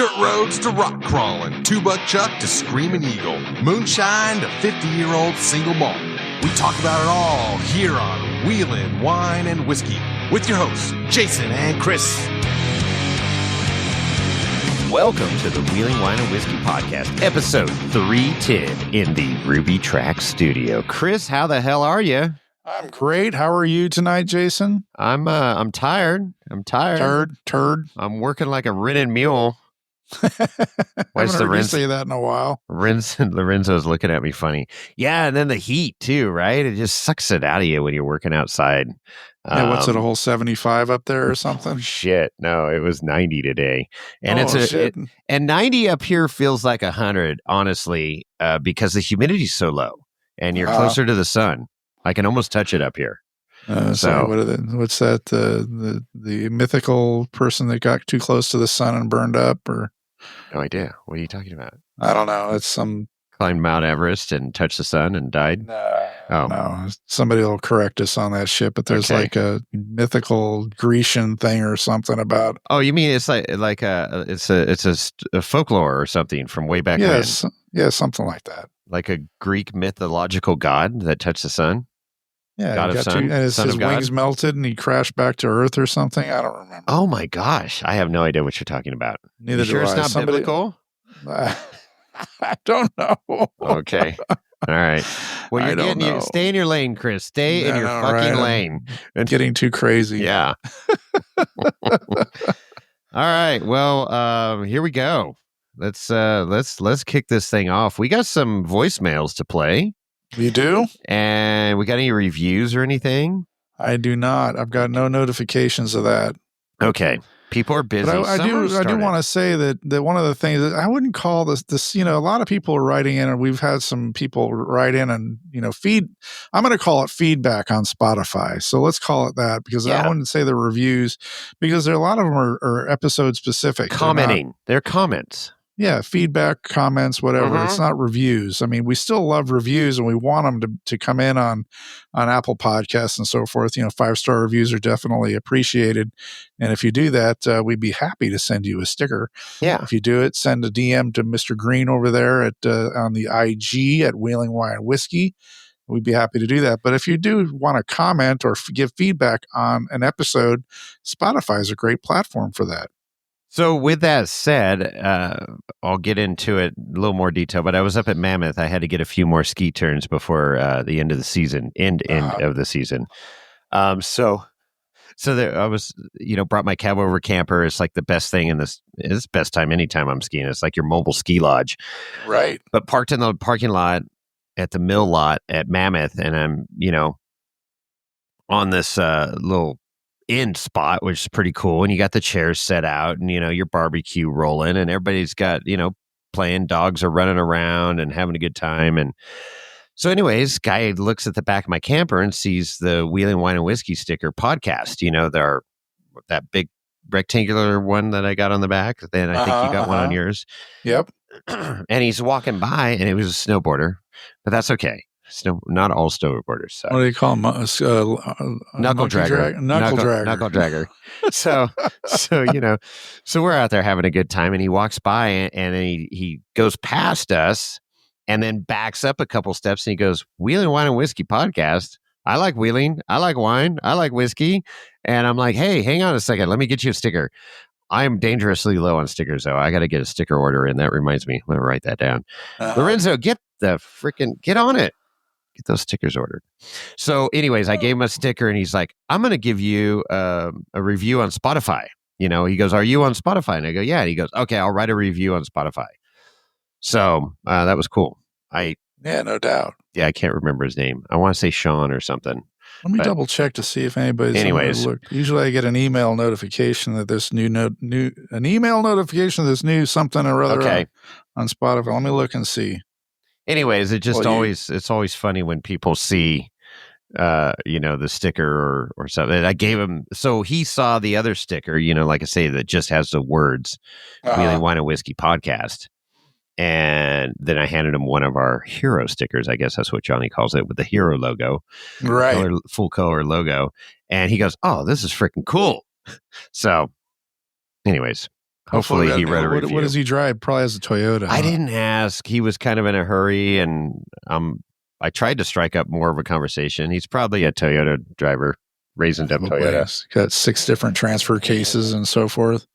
Dirt roads to rock crawling, two-buck chuck to screaming eagle, moonshine to 50-year-old single malt. We talk about it all here on Wheelin' Wine and Whiskey with your hosts, Jason and Chris. Welcome to the Wheeling Wine and Whiskey Podcast, episode 310 in the Ruby Track Studio. Chris, how the hell are you? I'm great. How are you tonight, Jason? I'm tired. Turd. I'm working like a rented mule. I haven't heard you say that in a while. Lorenzo's looking at me funny. Yeah, and then the heat too, right? It just sucks it out of you when you're working outside. Yeah, what's it, a whole 75 up there or something? Shit, no, it was 90 today, and and 90 up here feels like 100, honestly, because the humidity's so low, and you're closer to the sun. I can almost touch it up here. So what's that? The mythical person that got too close to the sun and burned up, or no idea. What are you talking about? I don't know. It's some climbed Mount Everest and touched the sun and died. No. Somebody will correct us on that shit. But there's like a mythical Grecian thing or something about. Oh, you mean it's like a folklore or something from way back when? Yeah, something like that. Like a Greek mythological god that touched the sun. Yeah, God of sun, and his wings melted and he crashed back to Earth or something. I don't remember. Oh my gosh, I have no idea what you're talking about. Neither do I. It's not biblical? I don't know. Okay. All right. Well, stay in your lane, Chris. Stay in your fucking lane. I'm getting too crazy. Yeah. All right. Well, here we go. Let's kick this thing off. We got some voicemails to play. You do? And we got any reviews or anything? I do not. I've got no notifications of that. Okay. People are busy. But I do want to say that one of the things that I wouldn't call this, a lot of people are writing in, and we've had some people write in and, I'm going to call it feedback on Spotify. So let's call it that, because I wouldn't say the reviews, because a lot of them are episode specific. Commenting. They're comments. Yeah, feedback, comments, whatever. It's not reviews. I mean, we still love reviews, and we want them to come in on Apple Podcasts and so forth. 5-star reviews are definitely appreciated. And if you do that, we'd be happy to send you a sticker. Yeah. If you do it, send a DM to Mr. Green over there on the IG at Wheeling Wine and Whiskey. We'd be happy to do that. But if you do want to comment or give feedback on an episode, Spotify is a great platform for that. So with that said, I'll get into it a little more detail, but I was up at Mammoth. I had to get a few more ski turns before the end of the season, end of the season. So there, I was, brought my cab over camper. It's like the best thing it's the best time anytime I'm skiing. It's like your mobile ski lodge. Right. But parked in the parking lot at the mill lot at Mammoth, and I'm, on this little in spot, which is pretty cool, and you got the chairs set out and your barbecue rolling, and everybody's got playing, dogs are running around and having a good time. And so anyways, guy looks at the back of my camper and sees the Wheeling Wine and Whiskey sticker podcast, that big rectangular one that I got on the back. Then I think you got one on yours. Yep. And he's walking by, and it was a snowboarder, but that's okay. Not all snowboarders. So. What do you call them? Knuckle dragger. Knuckle dragger. So we're out there having a good time, and he walks by, and then he goes past us, and then backs up a couple steps, and he goes, "Wheeling Wine and Whiskey Podcast. I like wheeling. I like wine. I like whiskey." And I'm like, "Hey, hang on a second. Let me get you a sticker." I'm dangerously low on stickers, though. I got to get a sticker order in. That reminds me. Let me write that down. Lorenzo, get on it. Get those stickers ordered. So anyways, I gave him a sticker, and he's like, "I'm going to give you a review on Spotify." He goes, "Are you on Spotify?" And I go, "Yeah." And he goes, "Okay, I'll write a review on Spotify." So that was cool. Yeah, no doubt. Yeah, I can't remember his name. I want to say Sean or something. Let me double check to see if anybody's. Anyways, usually I get an email notification that there's an email notification that's new something or other on Spotify. Let me look and see. Anyways, it's always funny when people see, the sticker or something. I gave him, so he saw the other sticker, like I say, that just has the words Wheeling Wine and Whiskey Podcast. And then I handed him one of our hero stickers. I guess that's what Johnny calls it, with the hero logo, right? Full color logo. And he goes, "Oh, this is freaking cool." So anyways, Hopefully he read a review. What does he drive? Probably has a Toyota. I didn't ask. He was kind of in a hurry, and I tried to strike up more of a conversation. He's probably a Toyota driver, raising up Toyota. He's got 6 different transfer cases and so forth.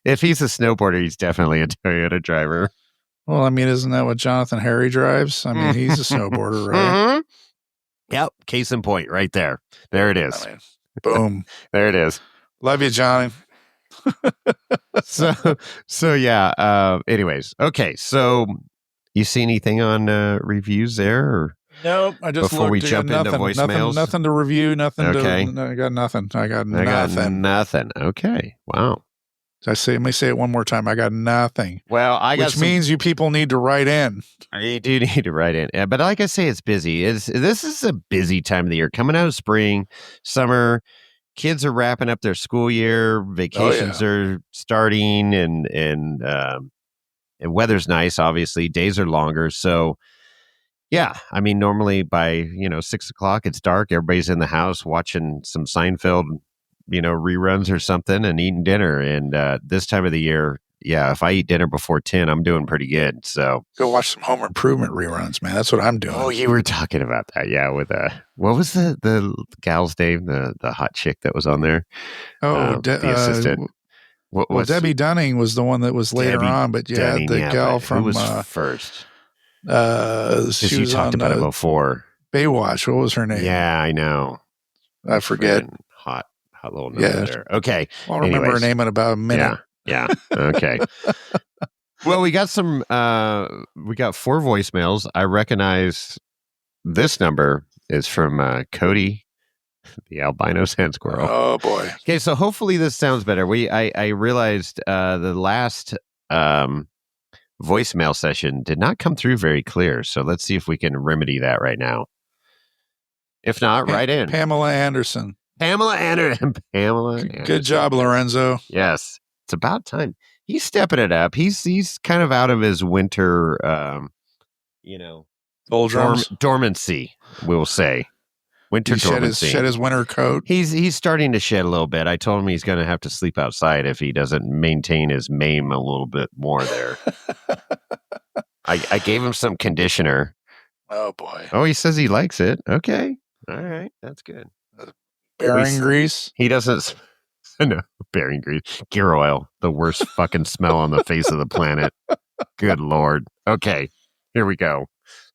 If he's a snowboarder, he's definitely a Toyota driver. Well, I mean, isn't that what Jonathan Harry drives? I mean, he's a snowboarder, right? Mm-hmm. Yep. Case in point right there. There it is. I mean, boom. There it is. Love you, Johnny. So yeah. Anyways. Okay. So you see anything on reviews there? Or? Nope. I just before we jump into voicemails, nothing to review. Nothing. Okay. I got nothing. I got nothing. Okay. Wow. Let me say it one more time. I got nothing. Well, which means you people need to write in. You do need to write in. But like I say, it's busy. This is a busy time of the year. Coming out of spring, summer, kids are wrapping up their school year. Vacations are starting, and weather's nice. Obviously, days are longer. So, yeah, I mean, normally by 6 o'clock, it's dark. Everybody's in the house watching some Seinfeld, reruns or something, and eating dinner. And this time of the year, yeah, if I eat dinner before 10, I'm doing pretty good. So go watch some Home Improvement reruns, man. That's what I'm doing. Oh, you were talking about that, yeah? With what was the gal's name? The hot chick that was on there. Oh, the assistant. Well, Debbie Dunning was the one that was later on, but Dunning, the gal from who was first. She you talked about it before. Baywatch. What was her name? Yeah, I know. I forget. Hot little number there. Okay. I'll remember her name in about a minute. Yeah. Okay. Well, we got 4 voicemails. I recognize this number is from Cody, the albino sand squirrel. Oh boy. Okay, so hopefully this sounds better. I realized the last voicemail session did not come through very clear. So let's see if we can remedy that right now. If not, write in. Pamela Anderson. Good job, Lorenzo. Yes. It's about time. He's stepping it up. He's kind of out of his winter, dormancy, we'll say. Winter dormancy. Shed his winter coat. He's starting to shed a little bit. I told him he's going to have to sleep outside if he doesn't maintain his MAME a little bit more there. I gave him some conditioner. Oh, boy. Oh, he says he likes it. Okay. All right. That's good. Bearing grease? He doesn't... No, bearing grease. Gear oil. The worst fucking smell on the face of the planet. Good Lord. Okay. Here we go.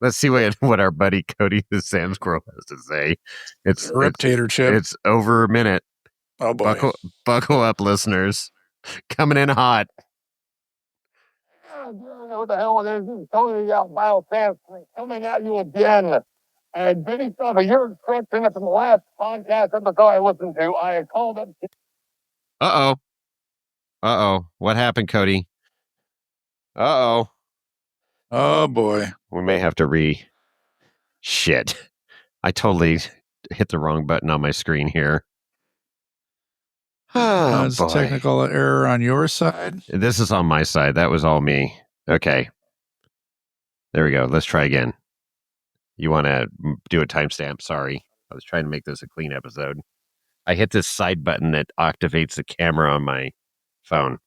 Let's see what our buddy Cody the Sand Squirrel has to say. It's tater chip. It's over a minute. Oh, boy. Buckle up, listeners. Coming in hot. What the hell is this? Tony Vial coming at you again. And based off of your instruction from the last podcast episode I listened to, I called up. Uh-oh. What happened, Cody? Uh-oh. Oh, boy. We may have to Shit. I totally hit the wrong button on my screen here. Oh, it's a technical error on your side? This is on my side. That was all me. Okay. There we go. Let's try again. You want to do a timestamp? Sorry. I was trying to make this a clean episode. I hit this side button that activates the camera on my phone.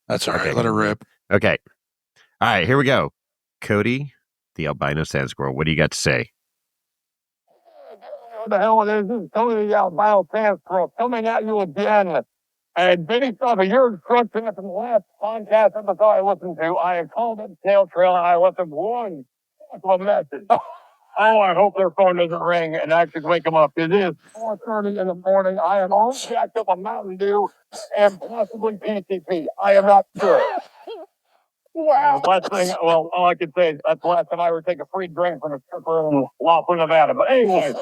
That's all right. Let it rip. Okay. All right. Here we go. Cody, the albino sand squirrel. What do you got to say? What the hell is this? Tony the albino sand squirrel coming at you again. And based off of your instruction from the last podcast episode I listened to, I called up Snail Trail and I left them one message. Oh, I hope their phone doesn't ring and I should wake them up. It is 4:30 in the morning. I am all jacked up on Mountain Dew and possibly PCP. I am not sure. Wow. Last thing, well, all I can say is that's the last time I ever take a free drink from a stripper in Laughlin, Nevada. But anyway,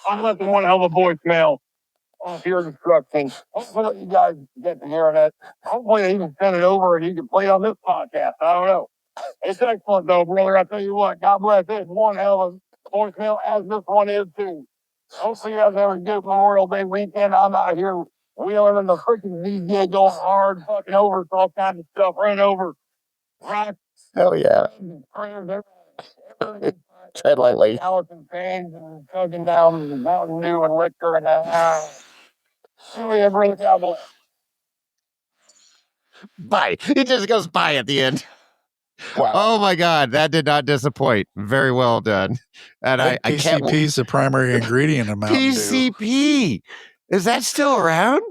I'm listening one hell of a voicemail off your instructions. Hopefully you guys get to hearing it. Hopefully you can send it over and you can play it on this podcast. I don't know. It's excellent though, brother. I tell you what, God bless. It's one hell of a voicemail as this one is too. Hopefully you guys have a good Memorial Day weekend. I'm out here wheeling in the freaking DJ going hard, fucking over all kinds of stuff, running over rocks. Hell yeah. Tread lightly. Allison Payne and chugging down the Mountain Dew and liquor and really a brother God bless. Bye. It just goes bye at the end. Wow. Oh my God, that did not disappoint. Very well done. And I can't. PCP is the primary ingredient of Mountain Dew. PCP. Is that still around?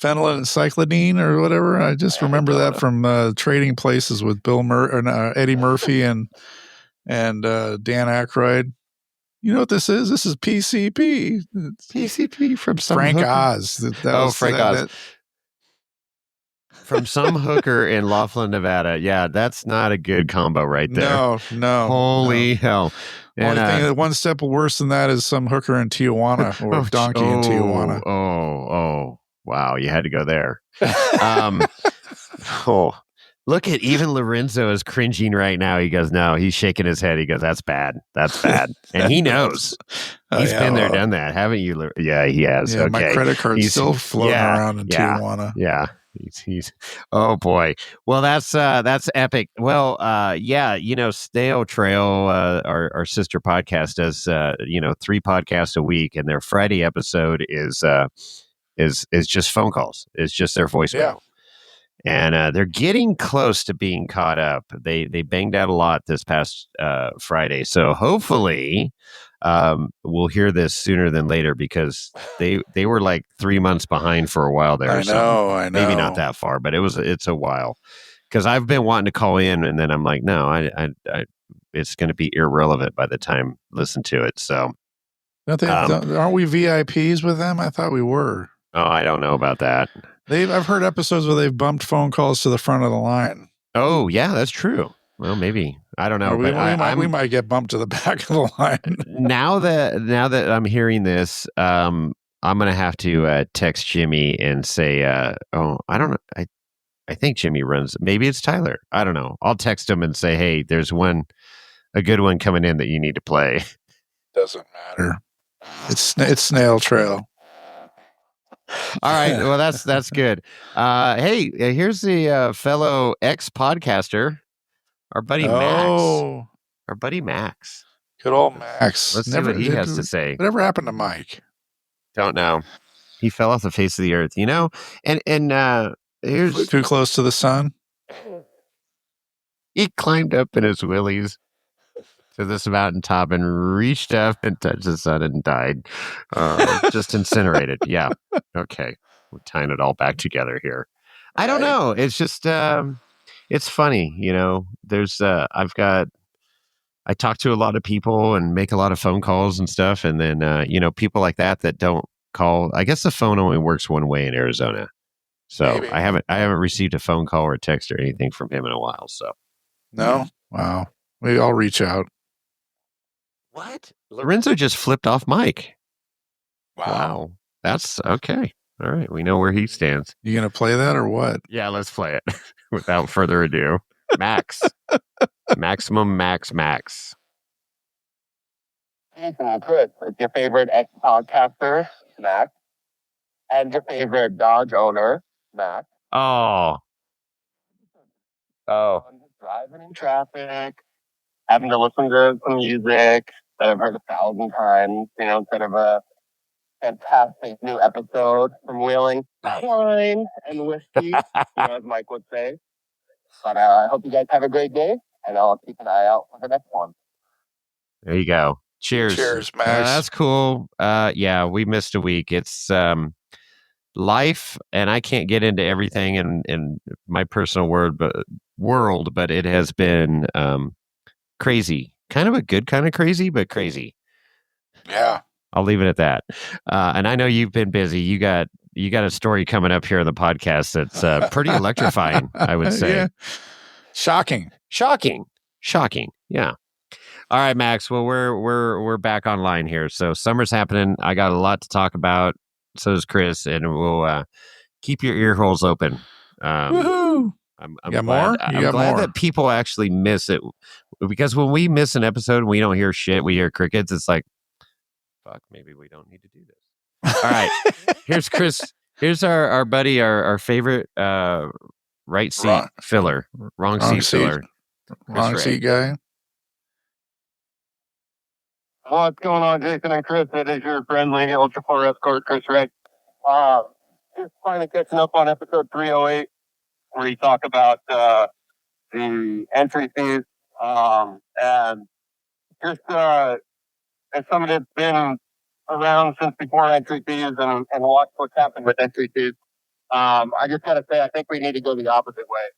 Phenyl and cyclidine or whatever. I just remember that from Trading Places with Eddie Murphy and Dan Aykroyd. You know what this is? This is PCP. It's PCP from some Frank hooker. Oz. Frank Oz. From some hooker in Laughlin, Nevada. Yeah, that's not a good combo right there. No. Holy hell. Only thing that one step worse than that is some hooker in Tijuana or donkey in Tijuana. Oh, wow. You had to go there. Look at even Lorenzo is cringing right now. He goes, no, he's shaking his head. He goes, that's bad. That's bad. And he knows. He's been there, done that. Haven't you? Yeah, he has. Yeah, okay. My credit card's still floating around in Tijuana. Yeah. He's oh boy. Well, that's epic. Well, Snail Trail, our sister podcast does 3 podcasts a week, and their Friday episode is just phone calls. It's just their voicemail. Yeah. And they're getting close to being caught up. They banged out a lot this past Friday, so hopefully we'll hear this sooner than later because they were like 3 months behind for a while there. I know. Maybe not that far, but it's a while. Because I've been wanting to call in, and then I'm like, no, I it's going to be irrelevant by the time I listen to it. So, aren't we VIPs with them? I thought we were. Oh, I don't know about that. I've heard episodes where they've bumped phone calls to the front of the line. Oh, yeah, that's true. Well, maybe. I don't know. We might get bumped to the back of the line. now that I'm hearing this, I'm going to have to text Jimmy and say, I don't know. I think Jimmy runs. Maybe it's Tyler. I don't know. I'll text him and say, hey, there's a good one coming in that you need to play. Doesn't matter. It's Snail Trail. All right. Well, that's good. Hey, here's the fellow ex-podcaster, our buddy Max. Our buddy Max. Good old Max. Let's see what he has to say. Whatever happened to Mike? Don't know. He fell off the face of the earth, and here's too close to the sun. He climbed up in his willies to this mountaintop and reached up and touched the sun and died. Just incinerated. Yeah. Okay. We're tying it all back together here. I don't know. It's just, it's funny. There's, I talk to a lot of people and make a lot of phone calls and stuff. And then, people like that don't call. I guess the phone only works one way in Arizona. So maybe. I haven't received a phone call or a text or anything from him in a while. So no. Wow. Maybe I'll reach out. What? Lorenzo just flipped off Mike. Wow. That's okay. All right. We know where he stands. You going to play that or what? Yeah, let's play it. Without further ado. Max. Maximum Max. Hey, Chris, it's your favorite ex-podcaster, Max, and your favorite Dodge owner, Max. Oh. Driving in traffic, having to listen to some music that I've heard 1,000 times, instead of a fantastic new episode from Wheeling Wine and Whiskey, as Mike would say. But I hope you guys have a great day, and I'll keep an eye out for the next one. There you go. Cheers. Cheers, Max. That's cool. Yeah, we missed a week. It's life, and I can't get into everything in my personal world, but it has been crazy. Kind of a good kind of crazy, but crazy. Yeah. I'll leave it at that. And I know you've been busy. You got a story coming up here on the podcast that's pretty electrifying, I would say. Yeah. Shocking. Yeah. All right, Max. Well, we're back online here. So summer's happening. I got a lot to talk about. So does Chris, and we'll keep your ear holes open. Woohoo! I'm glad, more? I'm glad that people actually miss it, because when we miss an episode and we don't hear shit, we hear crickets. It's like, fuck, maybe we don't need to do this. All right, here's Chris. Here's our buddy, our favorite right seat filler, wrong seat filler, wrong seat guy. What's going on, Jason and Chris? It is your friendly Ultra 4 escort, Chris Rick. Just finally catching up on episode 308. where you talk about the entry fees, and just as someone that's been around since before entry fees and watched what's happened with entry fees, I just got to say, I think we need to go the opposite way.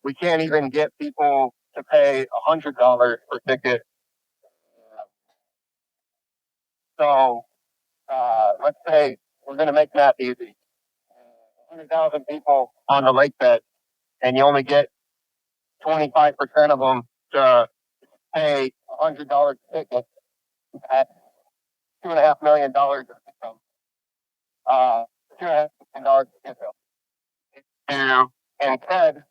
We can't even get people to pay $100 per ticket. So let's say we're going to make math easy. 100,000 people on the lake bed, and you only get 25% of them to pay $100 a ticket at $2.5 million of income. $2.5 million of income. And instead,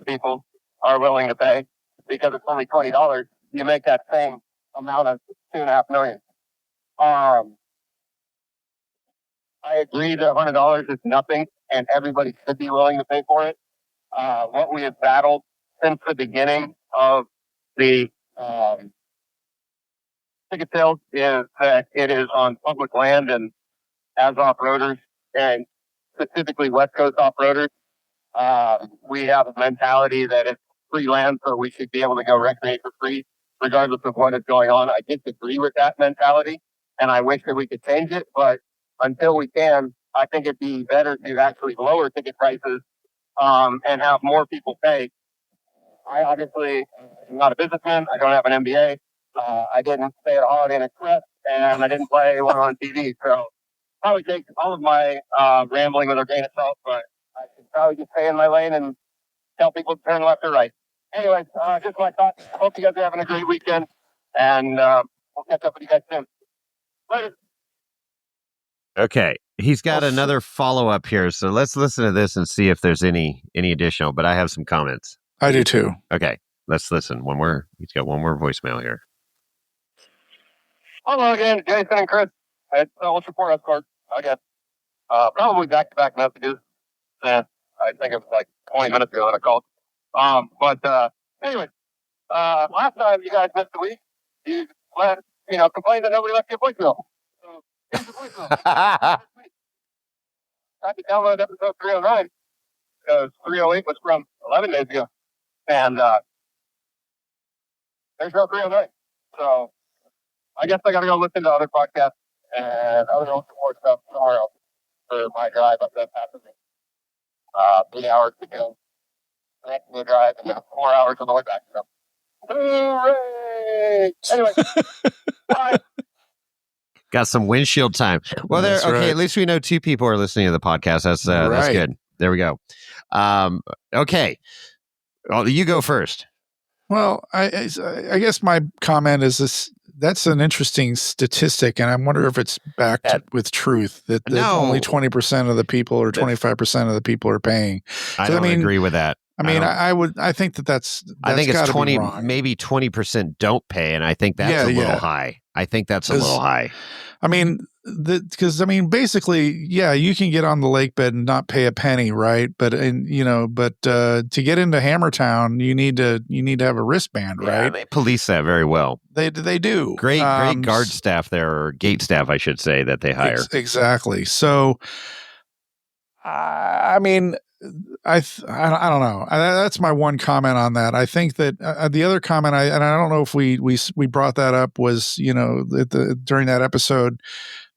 people are willing to pay because it's only $20. You make that same amount of $2.5 million. I agree that $100 is nothing, and everybody should be willing to pay for it. What we have battled since the beginning of the ticket sales is that it is on public land, and as off-roaders, and specifically West Coast off-roaders, we have a mentality that it's free land, so we should be able to go recreate for free, regardless of what is going on. I disagree with that mentality, and I wish that we could change it, but until we can, I think it'd be better to actually lower ticket prices and have more people pay. I obviously am not a businessman. I don't have an MBA. I didn't stay at Holiday Inn Express, and I didn't play one on TV. So probably take all of my rambling with a grain of salt, but I should probably just stay in my lane and tell people to turn left or right. Anyways, just my thoughts. Hope you guys are having a great weekend, and we'll catch up with you guys soon. Later. Okay. He's got another follow-up here, so let's listen to this and see if there's any additional, but I have some comments. I do too. Okay. Let's listen. He's got one more voicemail here. Hello again, Jason and Chris. It's Ultra Port Escort again. Probably back-to-back messages. I think it was like 20 minutes ago that I called. Anyway, last time you guys missed a week, you complained that nobody left you a voicemail. So here's the voicemail. Tried to download episode 309 because 308 was from 11 days ago. And there's no 309. So I guess I got to go listen to other podcasts and other support stuff tomorrow for my drive up that Pasadena. 3 hours to go. Next to the drive and 4 hours on the way back. So. Hooray! Anyway, bye. Got some windshield time. Well, That's okay. right. At least we know 2 people are listening to the podcast. That's good. There we go. Okay. Well, you go first. Well, I guess my comment is this. That's an interesting statistic, and I wonder if it's backed with truth that only 20% of the people or 25% of the people are paying. I don't agree with that. I think that's I think it's 20, wrong. maybe 20% don't pay, and I think that's a little high. I think that's a little high. I mean, basically, yeah, you can get on the lake bed and not pay a penny, right? But to get into Hammertown, you need to have a wristband, right? Yeah, they police that very well. They do. Great guard staff there, or gate staff, I should say, that they hire. Exactly. So, I mean, I don't know. That's my one comment on that. I think that the other comment, I don't know if we brought that up, was during that episode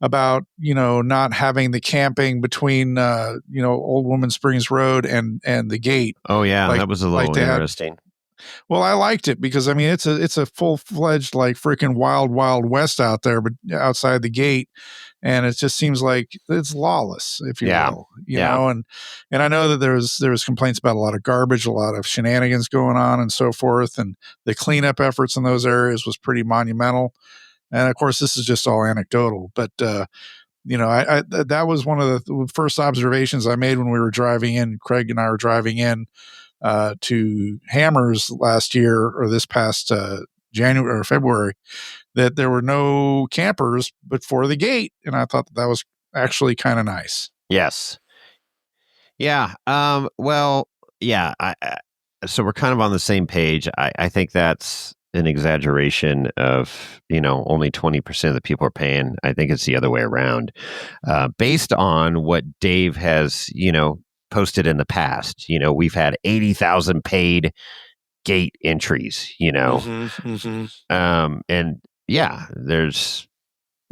about not having the camping between Old Woman Springs Road and the gate. Oh yeah, that was a little interesting. Well, I liked it because I mean it's a full-fledged like freaking wild west out there, but outside the gate, and it just seems like it's lawless, if you will. You know, and I know that there was complaints about a lot of garbage, a lot of shenanigans going on, and so forth, and the cleanup efforts in those areas was pretty monumental. And of course, this is just all anecdotal, but I that was one of the first observations I made when we were driving in. Craig and I were driving in to Hammers last year, or this past January or February, that there were no campers before the gate, and I thought that was actually kind of nice. Yes. Yeah. Well. Yeah. So we're kind of on the same page. I think that's an exaggeration of, only 20% of the people are paying. I think it's the other way around. Based on what Dave has, posted in the past, we've had 80,000 paid gate entries, and yeah, there's,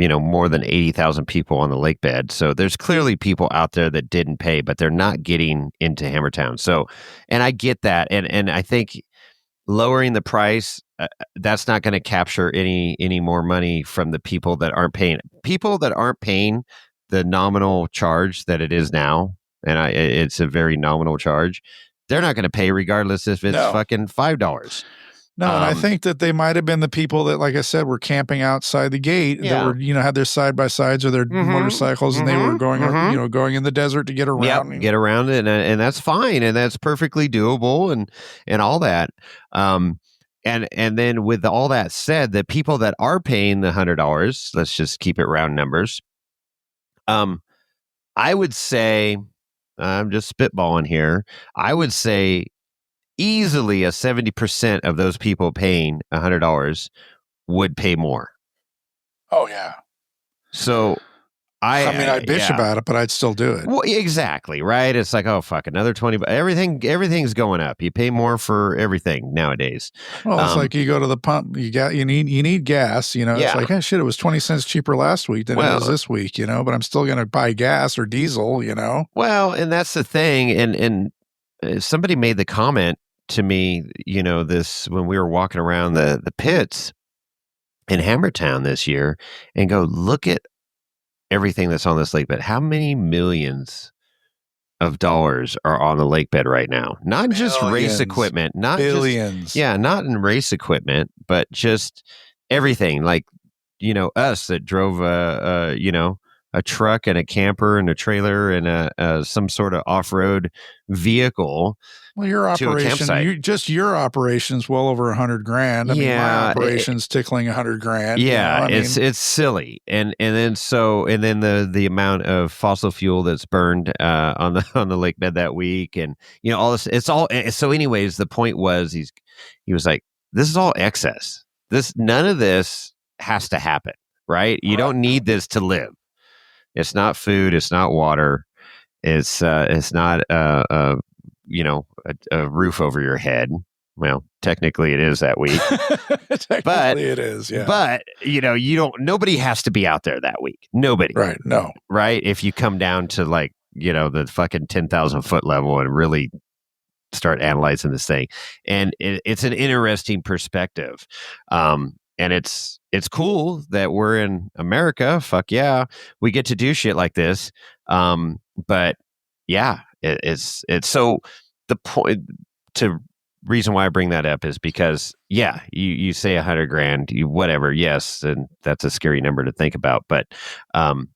more than 80,000 people on the lake bed. So there's clearly people out there that didn't pay, but they're not getting into Hammertown. So, and I get that. And I think lowering the price, that's not going to capture any more money from the people that aren't paying. People that aren't paying the nominal charge that it is now, and it's a very nominal charge, they're not going to pay regardless if it's fucking $5. No, and I think that they might have been the people that, like I said, were camping outside the gate that were, had their side by sides or their motorcycles, and they were going, going in the desert to get around. Get around it, and that's fine, and that's perfectly doable, and all that. And then with all that said, the people that are paying the $100, let's just keep it round numbers. I would say, I'm just spitballing here. I would say easily a 70% of those people paying $100 would pay more. Oh yeah. So I'd bitch about it, but I'd still do it. Well, exactly, right? It's like, oh fuck, another 20. Everything's going up. You pay more for everything nowadays. Well, it's like you go to the pump, you need gas. It's like, hey, shit, it was 20 cents cheaper last week than it was this week. But I'm still going to buy gas or diesel. Well, and that's the thing, and somebody made the comment to me, this when we were walking around the pits in Hammertown this year, and go look at everything that's on this lake bed. How many millions of dollars are on the lake bed right now? Not just race equipment, not billions. Not in race equipment, but just everything. Like, us that drove a truck and a camper and a trailer and some sort of off-road vehicle. Well, your operation, your operation's well over $100,000. I mean, my operation's tickling $100,000. Yeah, it's silly, and then the amount of fossil fuel that's burned on the lake bed that week, and all this. It's all so. Anyways, the point was he was like, this is all excess. None of this has to happen, right? You don't need this to live. It's not food. It's not water. It's not a roof over your head. Well, technically it is that week. But it is, yeah. But nobody has to be out there that week. Nobody. Right. No. Right. If you come down to the fucking 10,000 foot level and really start analyzing this thing. And it's an interesting perspective. And it's cool that we're in America. Fuck yeah. We get to do shit like this. But yeah, it's so the point to reason why I bring that up is because, you say $100,000, whatever. Yes. And that's a scary number to think about, but, an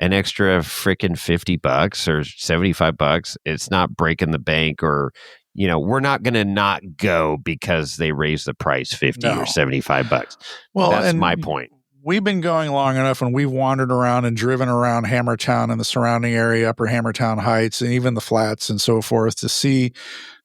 extra freaking $50 or $75. It's not breaking the bank, or, we're not going to not go because they raise the price $50 or $75. Well, that's my point. We've been going long enough, and we've wandered around and driven around Hammertown and the surrounding area, Upper Hammertown Heights, and even the flats and so forth, to see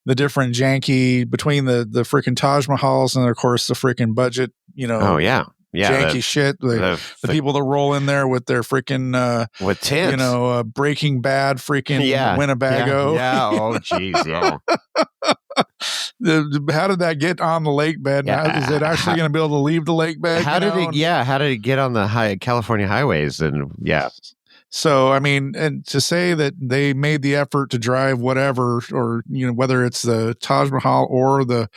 the different janky between the freaking Taj Mahals and, of course, the freaking budget, janky shit. The people that roll in there with their freaking with tents, Breaking Bad freaking Winnebago. Yeah. Oh, jeez. Yeah. How did that get on the lake bed? Is it actually going to be able to leave the lake bed? How did it get on the California highways? And so, I mean, and to say that they made the effort to drive whatever, or, whether it's the Taj Mahal or the,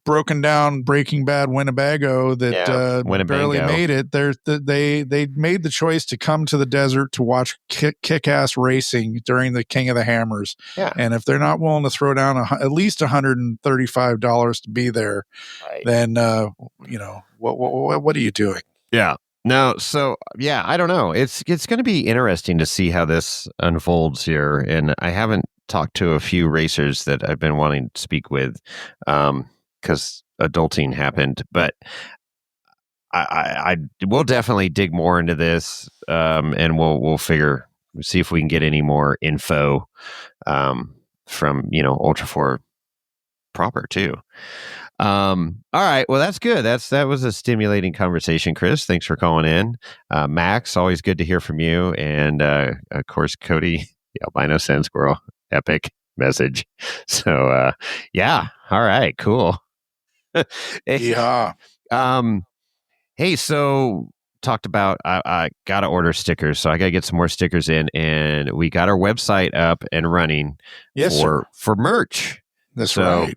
broken down Breaking Bad Winnebago that barely made it, they made the choice to come to the desert to watch kick-ass racing during the King of the Hammers. Yeah. And if they're not willing to throw down at least $135 to be there, then, what are you doing? Yeah. No, so I don't know. It's going to be interesting to see how this unfolds here, and I haven't talked to a few racers that I've been wanting to speak with, because adulting happened. But I will definitely dig more into this, and we'll see if we can get any more info from Ultra 4 proper too. All right. Well, that's good. That was a stimulating conversation, Chris. Thanks for calling in. Max, always good to hear from you. And of course, Cody, the albino sand squirrel, epic message. So yeah. All right. Cool. Yeah. Hey, so talked about I got to order stickers, so I got to get some more stickers in, and we got our website up and running Yes, sir. for merch. That's So,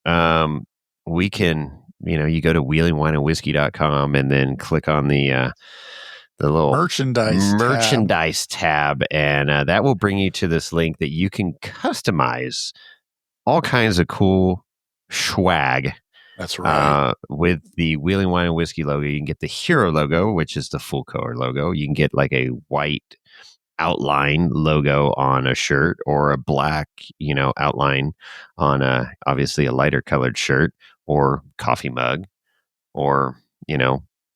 right. We can, you go to wheelingwineandwhiskey.com and then click on the little merchandise tab, and that will bring you to this link that you can customize all kinds of cool swag. That's right. With the Wheeling Wine and Whiskey logo, you can get the Hero logo, which is the full color logo. You can get like a white outline logo on a shirt, or a black, outline on obviously a lighter colored shirt, or coffee mug, or,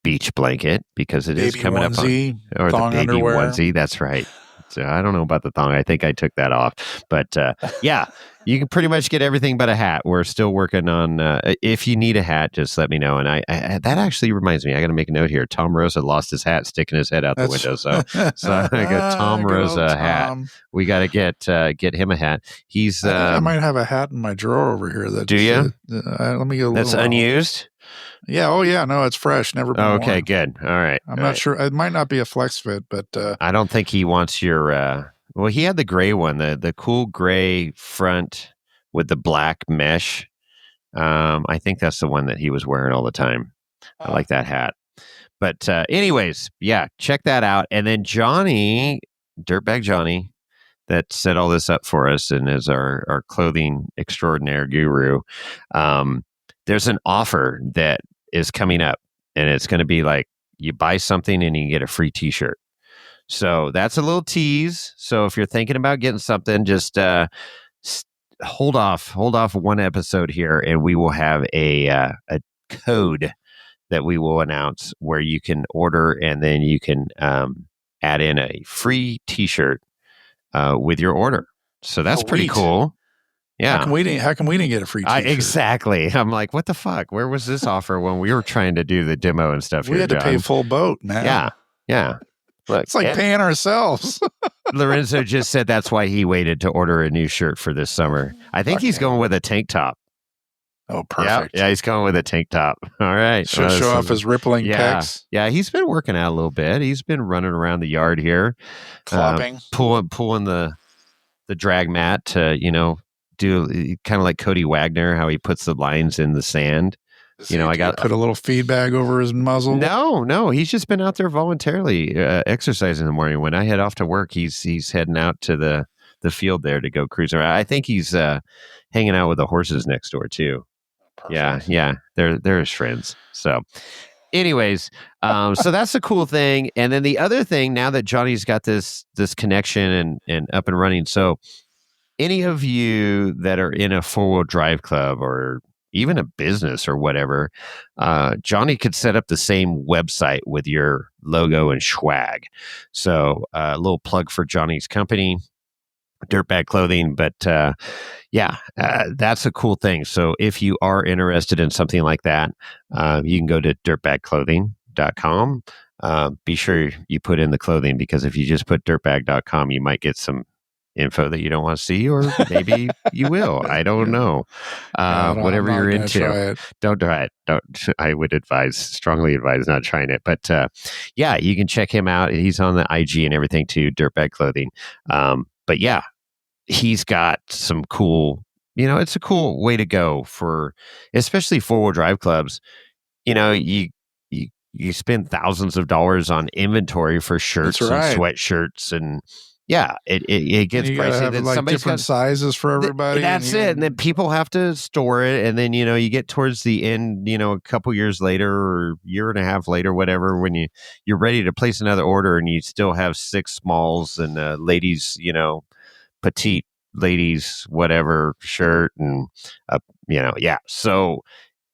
beach blanket, because it is coming onesie, up on, or thong the baby underwear. onesie. That's right. So I don't know about the thong. I think I took that off, but yeah, you can pretty much get everything but a hat. We're still working on. If you need a hat, just let me know. And I that actually reminds me, I got to make a note here. Tom Rosa lost his hat, sticking his head out the window. So I got Tom Rosa hat. We got to get him a hat. He's. I might have a hat in my drawer over here. That do you? Let me go. That's unused. Yeah. Oh, yeah. No, it's fresh. Never been okay, worn. Good. All right. I'm not sure. It might not be a flex fit, but I don't think he wants your. Well, he had the gray one, the cool gray front with the black mesh. I think that's the one that he was wearing all the time. I like that hat. But anyways, yeah, check that out. And then Johnny, Dirtbag Johnny, that set all this up for us and is our clothing extraordinaire guru. There's an offer that is coming up, and it's going to be like you buy something and you can get a free t-shirt. So that's a little tease. So if you're thinking about getting something, just hold off one episode here, and we will have a code that we will announce where you can order, and then you can add in a free t-shirt with your order. So that's pretty cool. Yeah. How come we didn't get a free t-shirt? Exactly. I'm like, what the fuck? Where was this offer when we were trying to do the demo and stuff? We had to pay full boat, man. Yeah. Yeah. Look, it's like paying ourselves. Lorenzo just said that's why he waited to order a new shirt for this summer. I think he's going with a tank top. Oh, perfect. Yeah, he's going with a tank top. All right. Show off his rippling pecs. Yeah, he's been working out a little bit. He's been running around the yard here. Clopping. Pulling the drag mat to, do kind of like Cody Wagner, how he puts the lines in the sand. I got put a little feed bag over his muzzle. No, he's just been out there voluntarily exercising in the morning. When I head off to work, he's heading out to the field there to go cruise around. I think he's hanging out with the horses next door too. Perfect. Yeah, they're his friends. So, anyways, so that's the cool thing. And then the other thing, now that Johnny's got this connection and up and running, so any of you that are in a 4-wheel drive club or even a business or whatever, Johnny could set up the same website with your logo and swag. So a little plug for Johnny's company, Dirtbag Clothing. But that's a cool thing. So if you are interested in something like that, you can go to dirtbagclothing.com. Be sure you put in the clothing, because if you just put dirtbag.com, you might get some info that you don't want to see, or maybe you will. I don't know. Whatever you're into, don't try it. I would strongly advise not trying it. But you can check him out. He's on the IG and everything too, Dirtbag Clothing. But yeah, he's got some cool, it's a cool way to go for, especially 4-wheel drive clubs. You spend thousands of dollars on inventory for shirts and sweatshirts, and it gets pricey. Have, then like different sizes for everybody. That's it. And then people have to store it. And then, you get towards the end, a couple years later or year and a half later, whatever, when you're ready to place another order and you still have 6 smalls and ladies, petite ladies, whatever shirt. And, so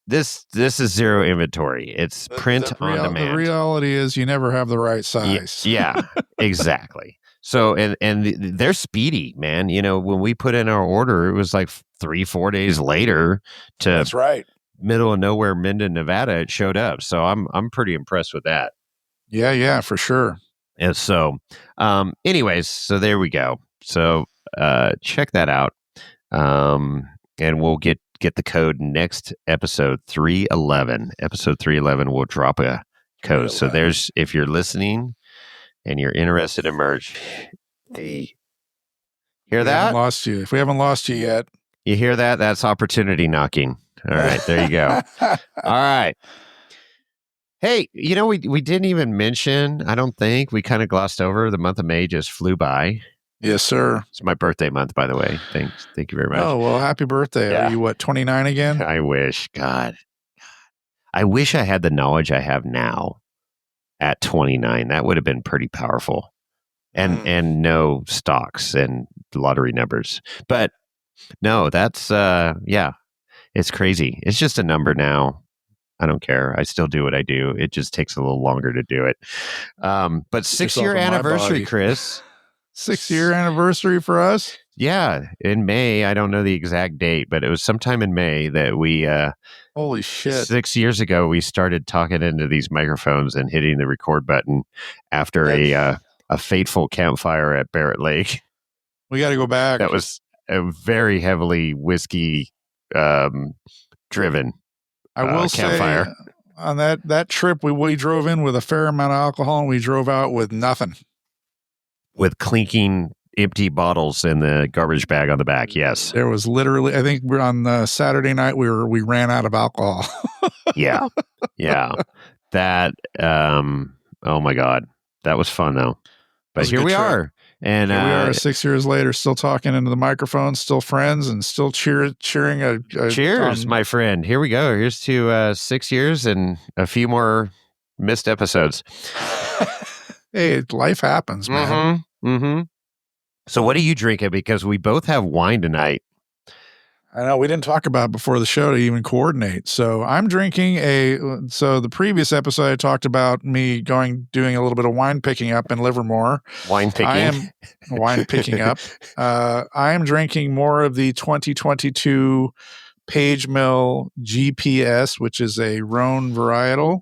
this is zero inventory. It's print on demand. The reality is you never have the right size. Yeah, exactly. So, and they're speedy, man. When we put in our order, it was like 3-4 days later That's right. middle of nowhere, Minden, Nevada, it showed up. So I'm pretty impressed with that. Yeah, for sure. And so, anyways, so there we go. So check that out, and we'll get the code next episode 311. Episode 311 will drop a code. So there's, if you're listening and you're interested in merch, hear that? If we haven't lost you yet, you hear that? That's opportunity knocking. All right, there you go. All right. Hey, we didn't even mention, I don't think, we kind of glossed over, the month of May just flew by. Yes, sir. It's my birthday month, by the way. Thanks. Thank you very much. Oh, well, happy birthday. Yeah. Are you, 29 again? I wish. God. I wish I had the knowledge I have now at 29. That would have been pretty powerful. And no stocks and lottery numbers. But no, that's, it's crazy. It's just a number now. I don't care. I still do what I do. It just takes a little longer to do it. But 6-year anniversary, Chris. 6-year anniversary for us? Yeah, in May. I don't know the exact date, but it was sometime in May that we... holy shit. 6 years ago, we started talking into these microphones and hitting the record button after a fateful campfire at Barrett Lake. We got to go back. That was a very heavily whiskey driven I will campfire. say, on that trip, we drove in with a fair amount of alcohol, and we drove out with nothing. With clinking empty bottles in the garbage bag on the back. Yes, there was literally. I think we're on Saturday night. We ran out of alcohol. yeah. That. Oh my God, that was fun though. But here we are. And here we are 6 years later, still talking into the microphone, still friends, and still cheering. Cheers, my friend. Here we go. Here's to 6 years and a few more missed episodes. Hey, life happens, man. Mm-hmm. So what are you drinking? Because we both have wine tonight. I know we didn't talk about it before the show to even coordinate. So I'm drinking so the previous episode I talked about me doing a little bit of wine picking up in Livermore. Wine picking. I am wine picking up. I am drinking more of the 2022 Page Mill GPS, which is a Rhone varietal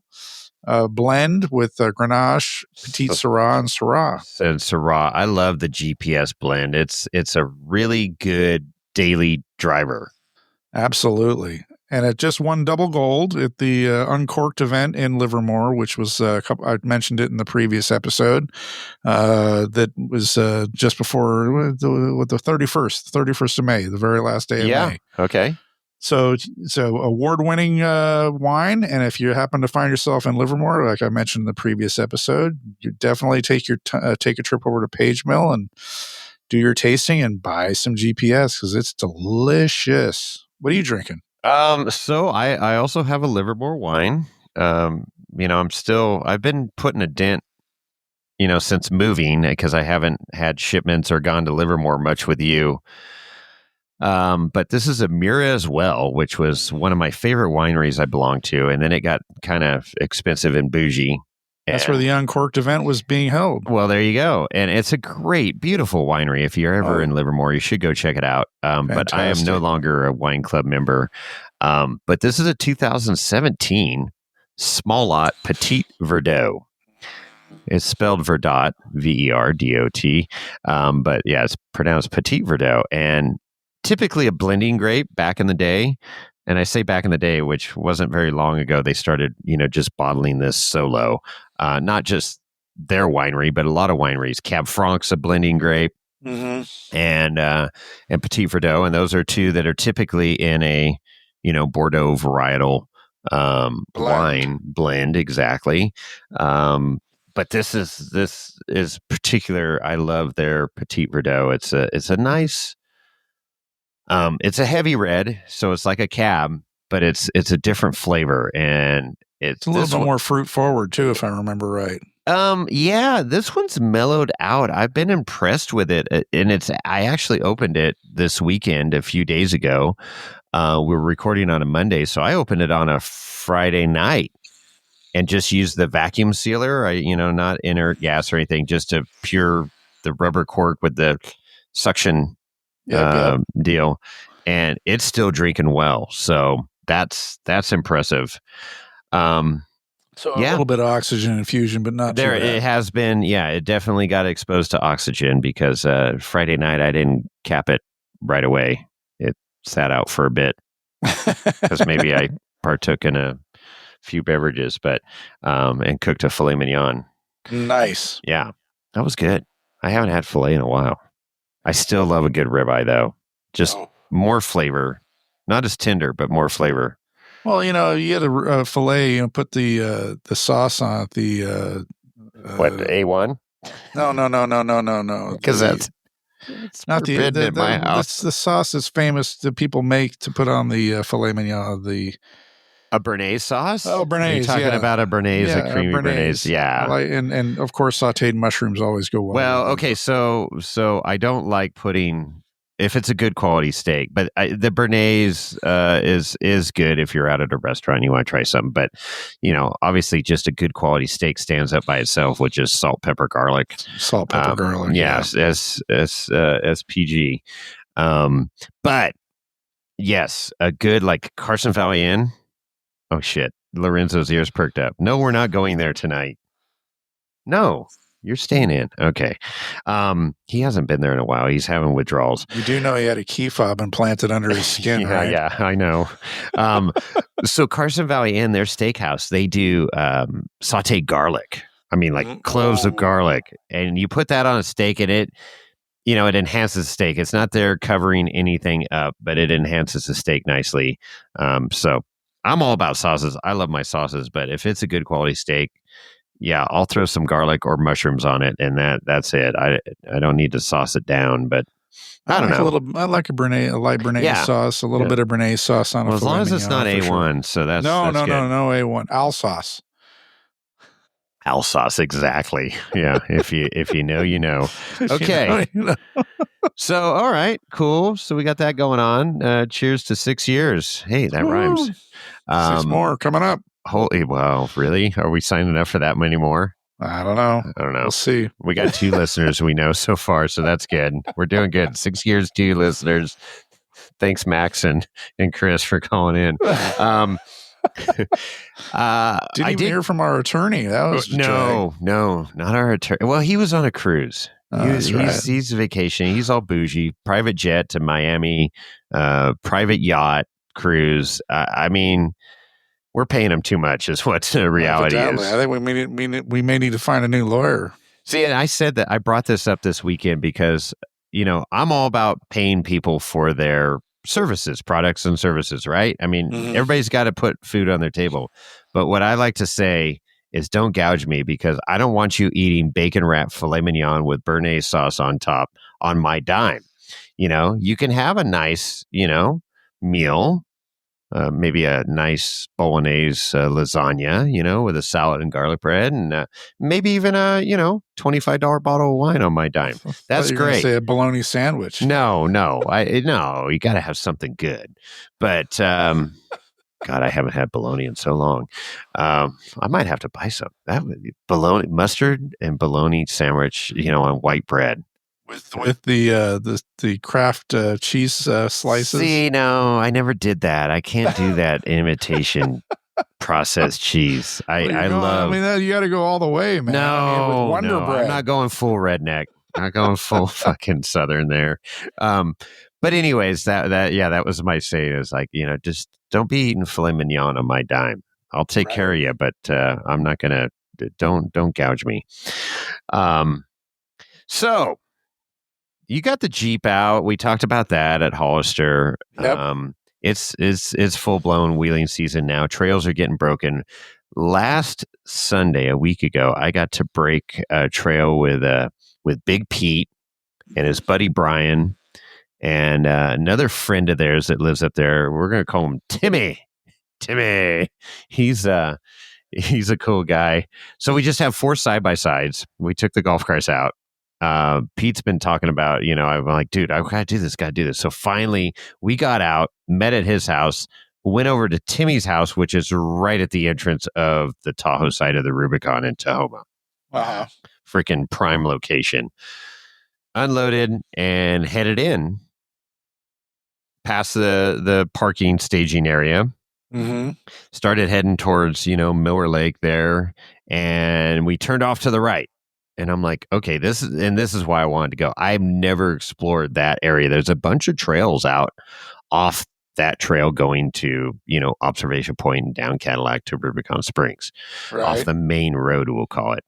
blend with Grenache, Petite Syrah, and Syrah. And Syrah. I love the GPS blend. It's a really good daily driver. Absolutely. And it just won double gold at the Uncorked event in Livermore, which was I mentioned it in the previous episode. That was just before the 31st of May, the very last day of May. Okay. So award-winning wine, and if you happen to find yourself in Livermore, like I mentioned in the previous episode, you definitely take a trip over to Page Mill and do your tasting and buy some GPS because it's delicious. What are you drinking? So I also have a Livermore wine. I've been putting a dent, since moving because I haven't had shipments or gone to Livermore much with you. But this is a Mira as well, which was one of my favorite wineries I belonged to. And then it got kind of expensive and bougie. That's where the Uncorked event was being held. Well, there you go. And it's a great, beautiful winery. If you're ever in Livermore, you should go check it out. But I am no longer a wine club member. But this is a 2017 small lot Petit Verdot. It's spelled Verdot, Verdot. But yeah, it's pronounced Petit Verdot. And typically a blending grape back in the day. And I say back in the day, which wasn't very long ago, they started, just bottling this solo. Not just their winery, but a lot of wineries. Cab Franc's a blending grape, and Petit Verdot, and those are two that are typically in a Bordeaux varietal wine blend, exactly. But this is particular. I love their Petit Verdot. It's a nice. It's a heavy red, so it's like a cab, but it's a different flavor, and it's a little bit more fruit forward too, if I remember right. Yeah, this one's mellowed out. I've been impressed with it, and I actually opened it this weekend a few days ago. We're recording on a Monday, so I opened it on a Friday night and just used the vacuum sealer. Not inert gas or anything, just the rubber cork with the suction deal, and it's still drinking well. So that's impressive. So a little bit of oxygen infusion, but not there. too bad. It has been, it definitely got exposed to oxygen because Friday night I didn't cap it right away. It sat out for a bit because maybe I partook in a few beverages, but and cooked a filet mignon. Nice. Yeah, that was good. I haven't had filet in a while. I still love a good ribeye though. Just more flavor, not as tender, but more flavor. Well, you get a fillet, put the sauce on it. The What, A1? No. Because that's not forbidden at my house. The sauce is famous that people make to put on the filet mignon. A béarnaise sauce? Oh, béarnaise. Are you talking about a béarnaise, a creamy béarnaise? Yeah. And of course, sautéed mushrooms always go well. Well, okay, so I don't like putting, if it's a good quality steak, but the béarnaise is good if you're out at a restaurant and you want to try something. But obviously, just a good quality steak stands up by itself with just salt, pepper, garlic. Salt, pepper, garlic. Yes, as PG. But yes, a good like Carson Valley Inn. Oh shit! Lorenzo's ears perked up. No, we're not going there tonight. No. You're staying in. Okay. He hasn't been there in a while. He's having withdrawals. You do know he had a key fob implanted under his skin, right? Yeah, I know. So Carson Valley Inn, their steakhouse, they do sauteed garlic. I mean, like cloves of garlic. And you put that on a steak and it enhances the steak. It's not there covering anything up, but it enhances the steak nicely. So I'm all about sauces. I love my sauces, but if it's a good quality steak, yeah, I'll throw some garlic or mushrooms on it, and that's it. I don't need to sauce it down, but I don't know. I like a light béarnaise sauce, a little bit of béarnaise sauce on it. As long as it's not A1, so that's no good. A1 Alsace. Alsace, exactly. Yeah, if you know, you know. Okay. So all right, cool. So we got that going on. Cheers to 6 years. Hey, that rhymes. 6 more coming up. Holy, wow, really? Are we signing up for that many more? I don't know. We'll see. We got 2 listeners we know so far, so that's good. We're doing good. 6 years, 2 listeners. Thanks, Max and Chris, for calling in. Didn't even hear from our attorney. That was no, not our attorney. Well, he was on a cruise. He's vacationing. He's all bougie. Private jet to Miami. Private yacht cruise. I mean, we're paying him too much, is what the reality is. I think we may need to find a new lawyer. See, and I said that I brought this up this weekend because I'm all about paying people for their services, products and services, right? I mean, everybody's got to put food on their table. But what I like to say is don't gouge me, because I don't want you eating bacon wrapped filet mignon with béarnaise sauce on top on my dime. You can have a nice, meal, maybe a nice bolognese lasagna, with a salad and garlic bread, and maybe even a, $25 bottle of wine on my dime. That's great. Say a bologna sandwich. No, you got to have something good. But God, I haven't had bologna in so long. I might have to buy some. That would be bologna, mustard and bologna sandwich, on white bread. With the Kraft cheese slices. See, no, I never did that. I can't do that imitation processed cheese. I love. I mean, you got to go all the way, man. No, with Wonder Bread. I'm not going full redneck. I'm not going full fucking Southern there. But anyways, that was my say. Is like, just don't be eating filet mignon on my dime. I'll take care of you, but I'm not gonna. Don't gouge me. So. You got the Jeep out. We talked about that at Hollister. Yep. It's full blown wheeling season now. Trails are getting broken. Last Sunday, a week ago, I got to break a trail with Big Pete and his buddy Brian and another friend of theirs that lives up there. We're gonna call him Timmy. He's a cool guy. So we just have 4 side-by-sides. We took the golf carts out. Pete's been talking about, I'm like, dude, I gotta do this. So finally we got out, met at his house, went over to Timmy's house, which is right at the entrance of the Tahoe side of the Rubicon in Tahoma. Freaking prime location. Unloaded and headed in past the parking staging area. Mm-hmm. Started heading towards, Miller Lake there, and we turned off to the right. And I'm like, okay, this is why I wanted to go. I've never explored that area. There's a bunch of trails out off that trail going to, Observation Point and down Cadillac to Rubicon Springs, off Right. the main road, we'll call it.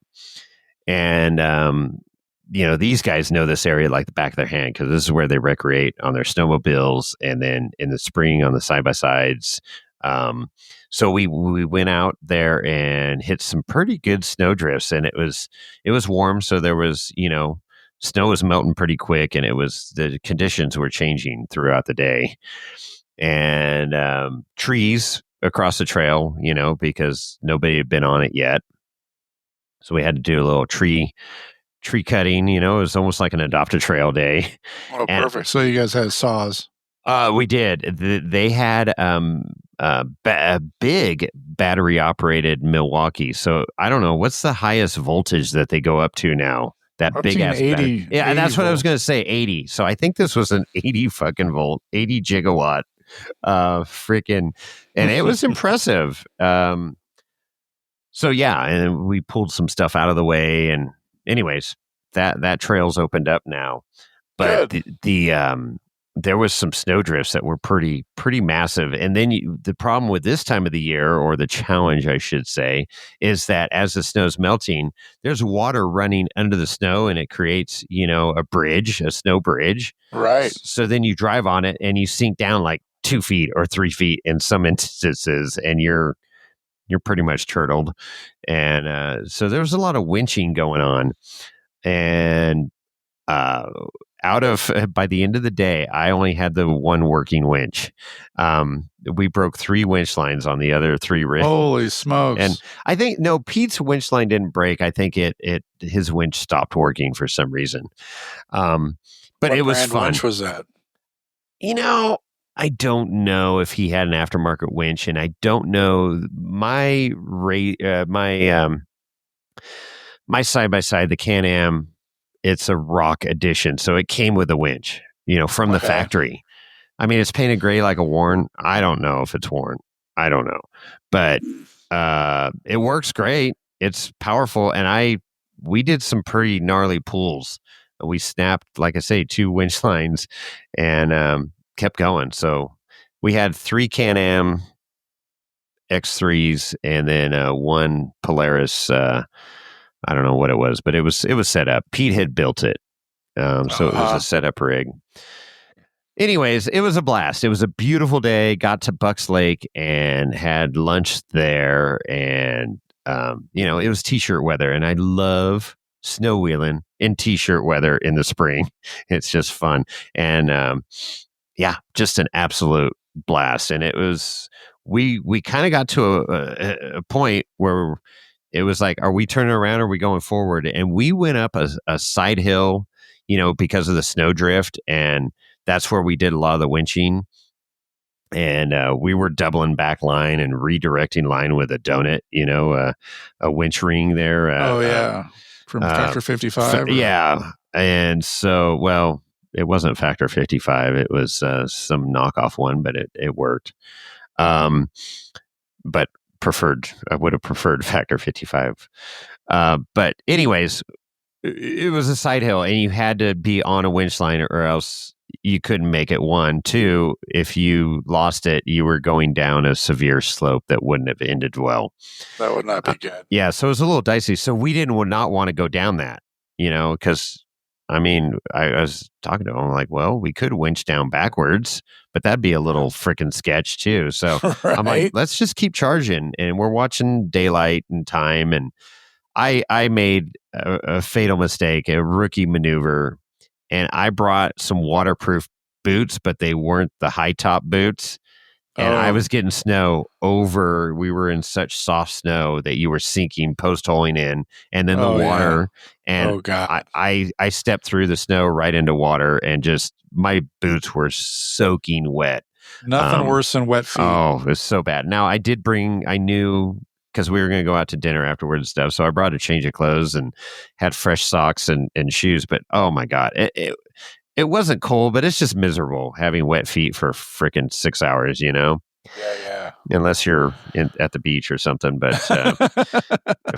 And, these guys know this area like the back of their hand because this is where they recreate on their snowmobiles, and then in the spring on the side-by-sides. So we went out there and hit some pretty good snow drifts, and it was warm. So there was, snow was melting pretty quick, and the conditions were changing throughout the day, and, trees across the trail, because nobody had been on it yet. So we had to do a little tree cutting, it was almost like an adopt a trail day. Oh, perfect. So you guys had saws. We did. They had a big battery operated Milwaukee. So I don't know what's the highest voltage that they go up to now. That big ass 80. Yeah, 80 that's what I was volt. going to say. 80. So I think this was an 80 fucking volt, 80 gigawatt, freaking, and it was impressive. So yeah, and we pulled some stuff out of the way, and anyways, that trail's opened up now. But there was some snow drifts that were pretty massive. And then the problem with this time of the year, or the challenge, I should say, is that as the snow's melting, there's water running under the snow, and it creates, a snow bridge. Right. So then you drive on it and you sink down like 2 feet or 3 feet in some instances, and you're pretty much turtled. And so there was a lot of winching going on. And by the end of the day, I only had the one working winch. We broke 3 winch lines on the other 3 rigs. Holy smokes. And I think, no, Pete's winch line didn't break. I think his winch stopped working for some reason. But what it was brand fun. winch was that? I don't know if he had an aftermarket winch, and I don't know my side-by-side, the Can-Am, it's a rock edition. So it came with a winch, from the factory. I mean, it's painted gray like a Warn. I don't know if it's Warn. I don't know, but it works great. It's powerful. And we did some pretty gnarly pulls. We snapped, like I say, 2 winch lines, and, kept going. So we had 3 Can-Am X3s, and then 1 Polaris. I don't know what it was, but it was set up. Pete had built it, so it was a setup rig. Anyways, it was a blast. It was a beautiful day. Got to Bucks Lake and had lunch there, and it was t-shirt weather, and I love snow wheeling in t-shirt weather in the spring. It's just fun. And yeah, just an absolute blast. And it was, we kind of got to a point where it was like, are we turning around or are we going forward? And we went up a side hill, because of the snow drift. And that's where we did a lot of the winching. And we were doubling back line and redirecting line with a donut, a winch ring there. From Factor 55. Yeah. And so, well, it wasn't Factor 55. It was some knockoff one, but it worked. But I would have preferred Factor 55. But anyways, it was a side hill, and you had to be on a winch line or else you couldn't make it. 1, 2, if you lost it, you were going down a severe slope that wouldn't have ended well. That would not be good. Yeah, so it was a little dicey. So we would not want to go down that, because I was talking to him like, well, we could winch down backwards, but that'd be a little freaking sketch too. So right? I'm like, let's just keep charging. And we're watching daylight and time. And I made a fatal mistake, a rookie maneuver, and I brought some waterproof boots, but they weren't the high top boots. And I was getting snow over. We were in such soft snow that you were sinking, post holing in, and then the water. Yeah. And God. I stepped through the snow right into water, and just my boots were soaking wet. Nothing worse than wet feet. Oh, it was so bad. Now I knew, because we were going to go out to dinner afterwards and stuff. So I brought a change of clothes and had fresh socks and shoes. But oh my God, it wasn't cold, but it's just miserable having wet feet for freaking 6 hours, Yeah. unless you're at the beach or something. But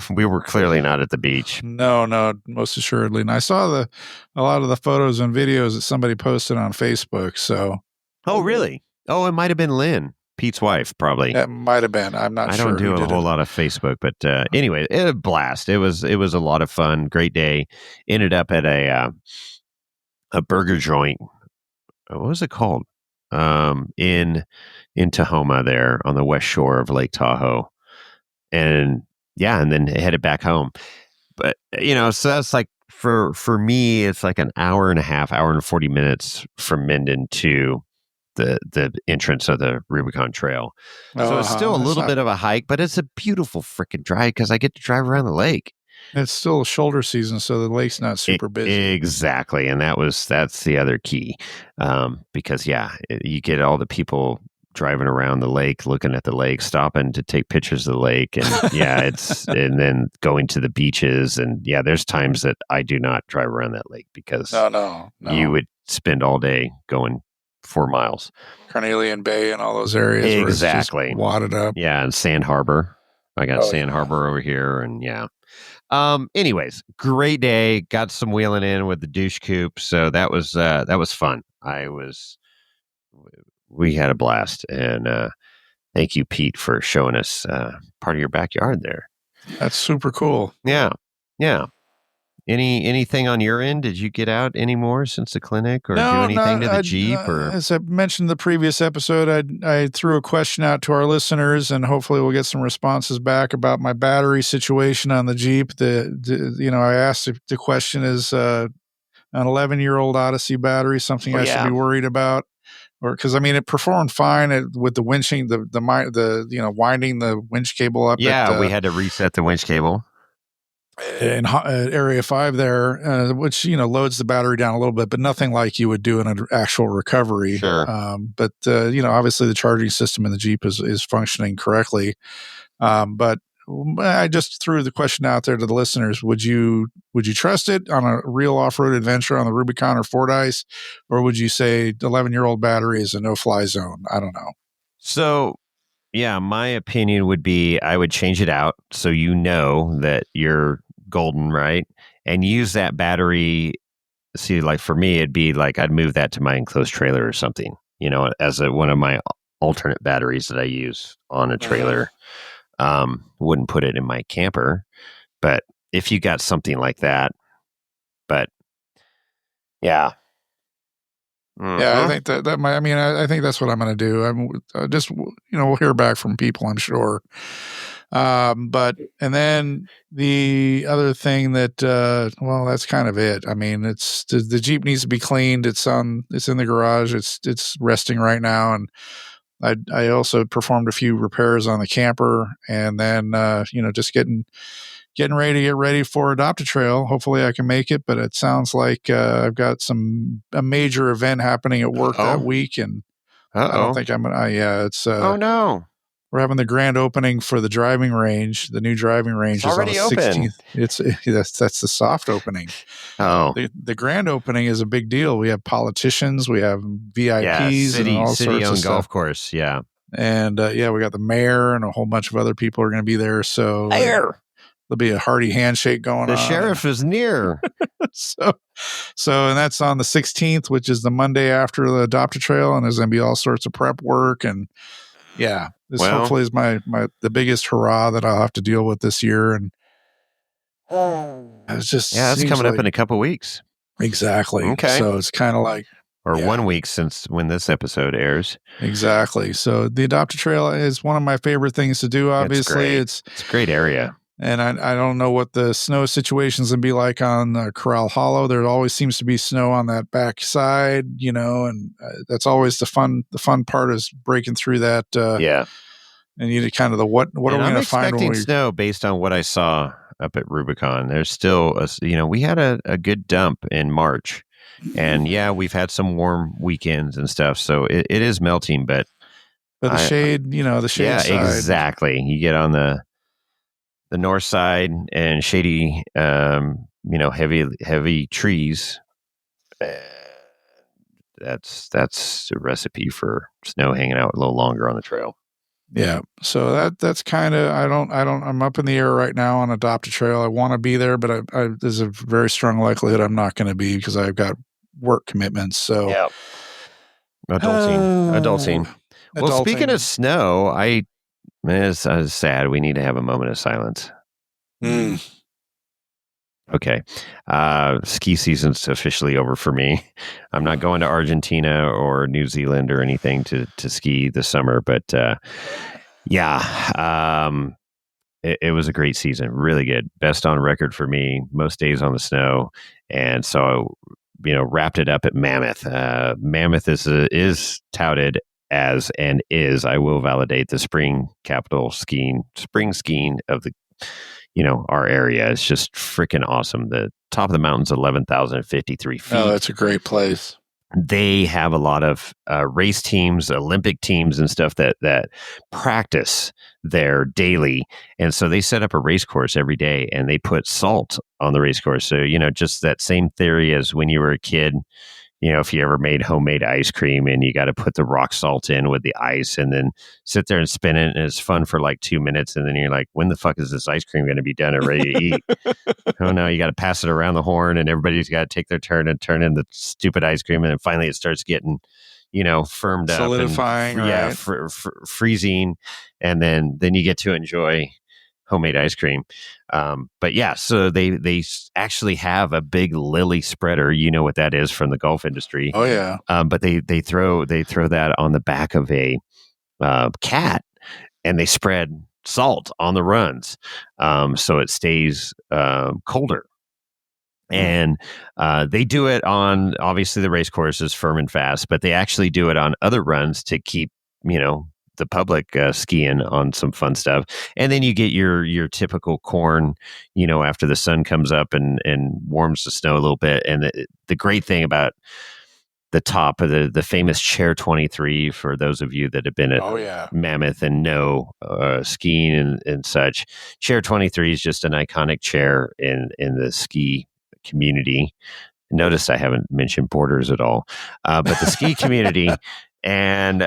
we were clearly not at the beach. No, most assuredly. And I saw a lot of the photos and videos that somebody posted on Facebook. So, Oh, really? Oh, it might have been Lynn, Pete's wife, probably. that might have been. I'm not sure. I don't do a whole lot of Facebook, but anyway, it was a blast. It was a lot of fun. Great day. Ended up at a burger joint. What was it called? In Tahoma, there on the west shore of Lake Tahoe, and then headed back home. But so that's like for me, it's like an hour and 40 minutes from Minden to the entrance of the Rubicon Trail. So it's still a little bit of a hike, but it's a beautiful freaking drive because I get to drive around the lake. It's still shoulder season, so the lake's not super busy. Exactly, and that's the other key, because you get all the people driving around the lake, looking at the lake, stopping to take pictures of the lake, and and then going to the beaches, and there's times that I do not drive around that lake because no. You would spend all day going 4 miles. Carnelian Bay and all those areas. Exactly. Where it's just wadded up. Yeah, and Sand Harbor. I got Sand Harbor over here, and anyways, great day. Got some wheeling in with the douche coupe, so that was fun. We had a blast, and thank you, Pete, for showing us part of your backyard there. That's super cool. Yeah. Anything on your end? Did you get out any more since the clinic, or do anything to the Jeep? Or as I mentioned in the previous episode, I threw a question out to our listeners, and hopefully we'll get some responses back about my battery situation on the Jeep. I asked if the question is an 11-year-old Odyssey battery something I should be worried about, or because it performed fine with the winching, winding the winch cable up. Yeah, we had to reset the winch cable. In area 5 there, which loads the battery down a little bit, but nothing like you would do in an actual recovery. Sure. But obviously the charging system in the Jeep is functioning correctly. But I just threw the question out there to the listeners: Would you trust it on a real off-road adventure on the Rubicon or Fordyce, or would you say 11-year-old battery is a no-fly zone? I don't know. So. Yeah, my opinion would be I would change it out so that you're golden, right? And use that battery. See, like for me, it'd be like I'd move that to my enclosed trailer or something, as one of my alternate batteries that I use on a trailer. Wouldn't put it in my camper, but if you got something like that, but yeah. Mm-hmm. Yeah, I think that might. I think that's what I'm going to do. I'm just we'll hear back from people, I'm sure. And then the other thing that that's kind of it. It's the Jeep needs to be cleaned. It's in the garage. It's resting right now, and I also performed a few repairs on the camper, and then just getting ready to get ready for Adopt-A-Trail. Hopefully I can make it, but it sounds like I've got a major event happening at work that week, and I don't think I'm gonna. It's oh no, we're having the grand opening for the driving range. The new driving range is on the 16th. That's the soft opening. Oh, the grand opening is a big deal. We have politicians, we have VIPs, and all sorts of stuff. Golf course, yeah, and we got the mayor and a whole bunch of other people are going to be there. So there'll be a hearty handshake going on. The sheriff is near. So and that's on the 16th, which is the Monday after the Adopt-A-Trail, and there's going to be all sorts of prep work, and this hopefully is the biggest hurrah that I'll have to deal with this year, and it's just it's coming up in a couple weeks. Exactly. Okay. So it's kind of like 1 week since when this episode airs. Exactly. So the Adopt-A-Trail is one of my favorite things to do. Obviously, it's a great area. And I don't know what the snow situation's going to be like on Corral Hollow. There always seems to be snow on that back side, and that's always the fun part is breaking through that. And you kind of what are we going to find? I'm expecting snow based on what I saw up at Rubicon. There's still, we had a good dump in March, and we've had some warm weekends and stuff. So it is melting, but the shade, the shade side. Yeah, exactly. You get on the north side and shady, heavy trees. That's a recipe for snow hanging out a little longer on the trail. Yeah. So that's kind of, I'm up in the air right now on Adopt a Trail. I want to be there, but there's a very strong likelihood I'm not going to be because I've got work commitments. So Adulting. Well, speaking of adulting. snow, it's sad. We need to have a moment of silence. Okay. Ski season's officially over for me. I'm not going to Argentina or New Zealand or anything to ski this summer, but it was a great season. Really good. Best on record for me. Most days on the snow. And so, wrapped it up at Mammoth. Mammoth is touted as and is, I will validate, the spring skiing of the our area. Is just freaking awesome. The top of the mountain's 11,053 feet. Oh, that's a great place. They have a lot of race teams, Olympic teams and stuff that practice there daily. And so they set up a race course every day and they put salt on the race course. So, just that same theory as when you were a kid. If you ever made homemade ice cream and you got to put the rock salt in with the ice and then sit there and spin it, and it's fun for like 2 minutes. And then you're like, when the fuck is this ice cream going to be done and ready to eat? Oh no, you got to pass it around the horn and everybody's got to take their turn and turn in the stupid ice cream. And then finally it starts getting, firmed up. Solidifying, and, yeah, right? freezing. And then you get to enjoy homemade ice cream. But yeah, so they actually have a big lily spreader. You know what that is from the golf industry. Oh yeah. But they throw that on the back of a cat, and they spread salt on the runs, so it stays colder. And they do it on, obviously, the race course is firm and fast, but they actually do it on other runs to keep the public skiing on some fun stuff. And then you get your typical corn, after the sun comes up and warms the snow a little bit. And the great thing about the top of the famous Chair 23, for those of you that have been at Mammoth and know skiing and such, Chair 23 is just an iconic chair in the ski community. Notice I haven't mentioned Borders at all, but the ski community. And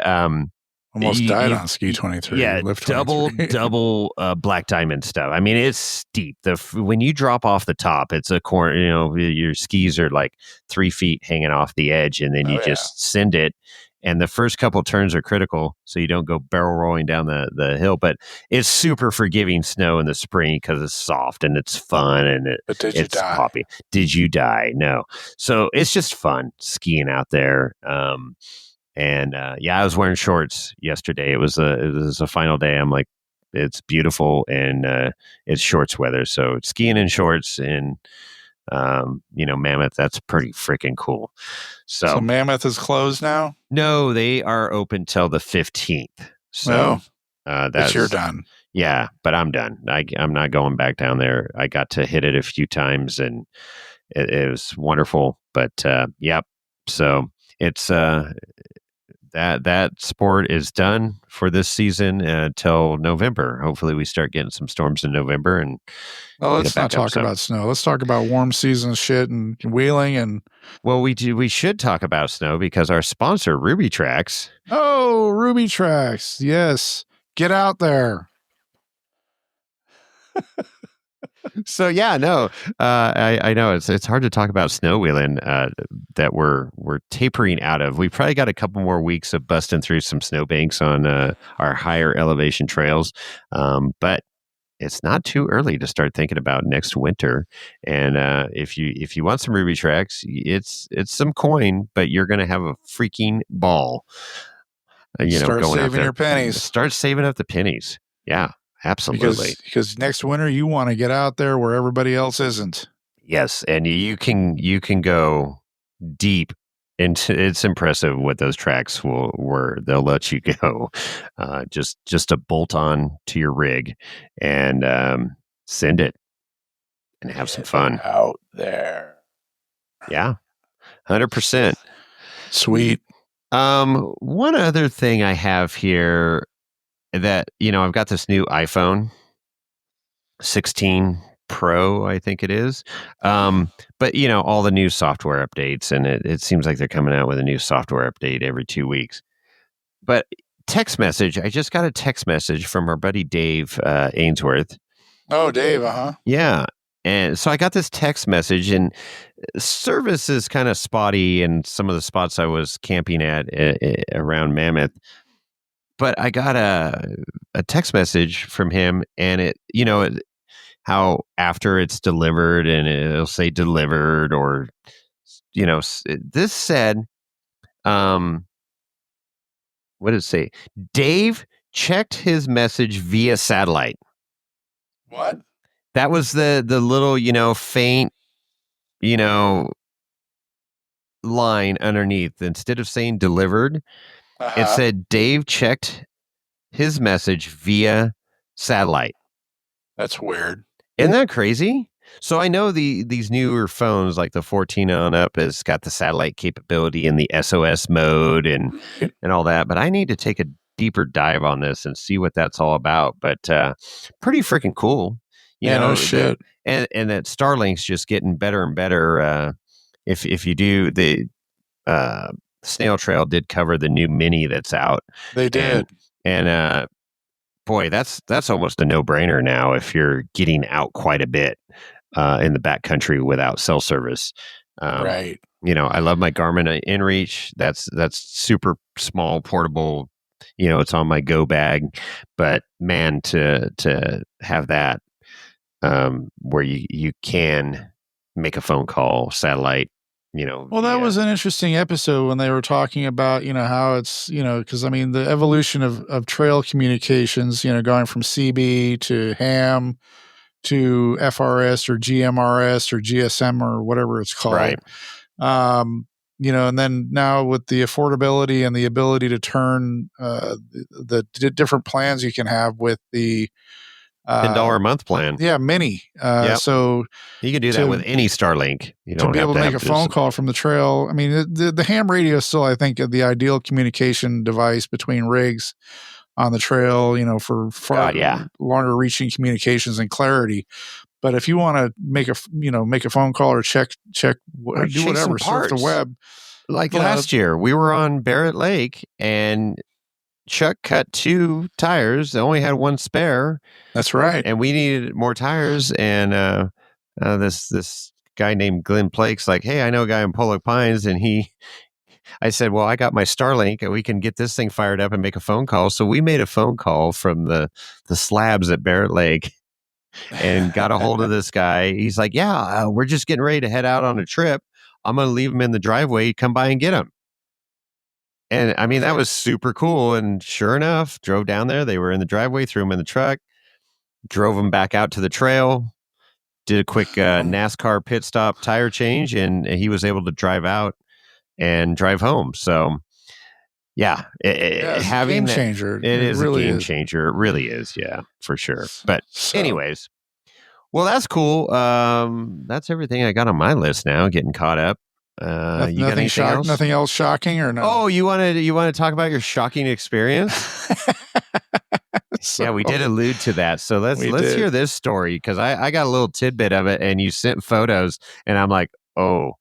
almost died on ski 23. Yeah, Lift 23. double black diamond stuff. I mean, it's steep. When you drop off the top, it's a corner. Your skis are like 3 feet hanging off the edge, and then you just send it. And the first couple turns are critical, so you don't go barrel rolling down the hill. But it's super forgiving snow in the spring because it's soft and it's fun and it's poppy. Did you die? No. So it's just fun skiing out there. I was wearing shorts yesterday. It was a final day. I'm like, it's beautiful and it's shorts weather. So skiing in shorts in Mammoth, that's pretty freaking cool. So Mammoth is closed now? No, they are open till the 15th. So that's you're done. Yeah, but I'm done. I'm not going back down there. I got to hit it a few times and it was wonderful. But yep. So it's that sport is done for this season till November. Hopefully we start getting some storms in November. And let's not talk about snow. Let's talk about warm season shit and wheeling. And we should talk about snow because our sponsor, Ruby Tracks. Oh, Ruby Tracks. Yes. Get out there. So I know it's hard to talk about snow wheeling that we're tapering out of. We probably got a couple more weeks of busting through some snowbanks on our higher elevation trails, but it's not too early to start thinking about next winter. And if you want some Ruby Tracks, it's some coin, but you're going to have a freaking ball. Start going saving your pennies. Start saving up the pennies. Yeah. Absolutely. Because next winter you want to get out there where everybody else isn't. Yes, and you can go deep into. It's impressive what those tracks they'll let you go. Just a bolt on to your rig and send it and have some fun out there. Yeah, 100%. Sweet. One other thing I have here. That I've got this new iPhone 16 Pro, I think it is. But all the new software updates, and it seems like they're coming out with a new software update every 2 weeks. But text message. I just got a text message from our buddy Dave Ainsworth. Oh, Dave, uh-huh. Yeah. And so I got this text message, and service is kind of spotty in some of the spots I was camping at around Mammoth. But I got a text message from him, and it, how after it's delivered and it'll say delivered, or, this said, what did it say? Dave checked his message via satellite. What? That was the little, faint, line underneath. Instead of saying delivered, it said Dave checked his message via satellite. That's weird. Isn't that crazy? So I know these newer phones, like the 14 on up, has got the satellite capability in the SOS mode and all that. But I need to take a deeper dive on this and see what that's all about. But pretty freaking cool. No shit. And that Starlink's just getting better and better. If you do, the Snail Trail did cover the new Mini that's out. They did. And boy, that's almost a no-brainer now if you're getting out quite a bit in the backcountry without cell service. Right. I love my Garmin InReach. That's super small, portable. It's on my go bag. But man, to have that where you can make a phone call, satellite. Well, that was an interesting episode when they were talking about, how it's, because I mean, the evolution of trail communications, going from CB to ham to FRS or GMRS or GSM or whatever it's called. Right. And then now with the affordability and the ability to turn the different plans you can have with the $10 a month plan. Yeah, Mini. So you can do that with any Starlink. You don't to be able to make a phone call from the trail. I mean, the ham radio is still, I think, the ideal communication device between rigs on the trail. For far longer reaching communications and clarity. But if you want to make a phone call or check or do whatever, surf the web. Like last year, we were on Barrett Lake and Chuck cut 2 tires. They only had 1 spare. That's right. And we needed more tires. And this guy named Glenn Plake's like, hey, I know a guy in Pollock Pines. And I said, well, I got my Starlink and we can get this thing fired up and make a phone call. So we made a phone call from the slabs at Barrett Lake and got a hold of this guy. He's like, yeah, we're just getting ready to head out on a trip. I'm going to leave him in the driveway. Come by and get him. And I mean, that was super cool. And sure enough, drove down there. They were in the driveway, threw them in the truck, drove them back out to the trail, did a quick NASCAR pit stop tire change, and he was able to drive out and drive home. So, yeah, having a game changer. It is really a game changer. It really is. Yeah, for sure. But anyways, well, that's cool. That's everything I got on my list now, getting caught up. You got anything else? Nothing else shocking or no? Oh, you want to talk about your shocking experience? Yeah, we did allude to that. So let's hear this story, because I got a little tidbit of it, and you sent photos, and I'm like, oh,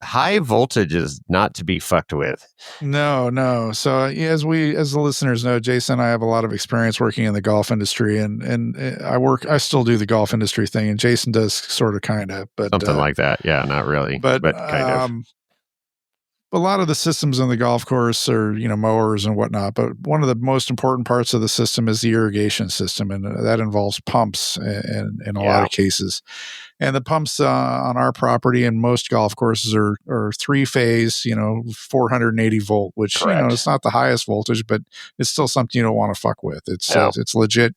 high voltage is not to be fucked with. No. So as the listeners know, Jason and I have a lot of experience working in the golf industry, and I still do the golf industry thing, and Jason does sort of kind of, but something like that. Yeah, not really, but kind of. A lot of the systems in the golf course are, mowers and whatnot, but one of the most important parts of the system is the irrigation system, and that involves pumps in a lot of cases. And the pumps on our property and most golf courses are 3-phase, 480 volt, which, it's not the highest voltage, but it's still something you don't want to fuck with. It's legit,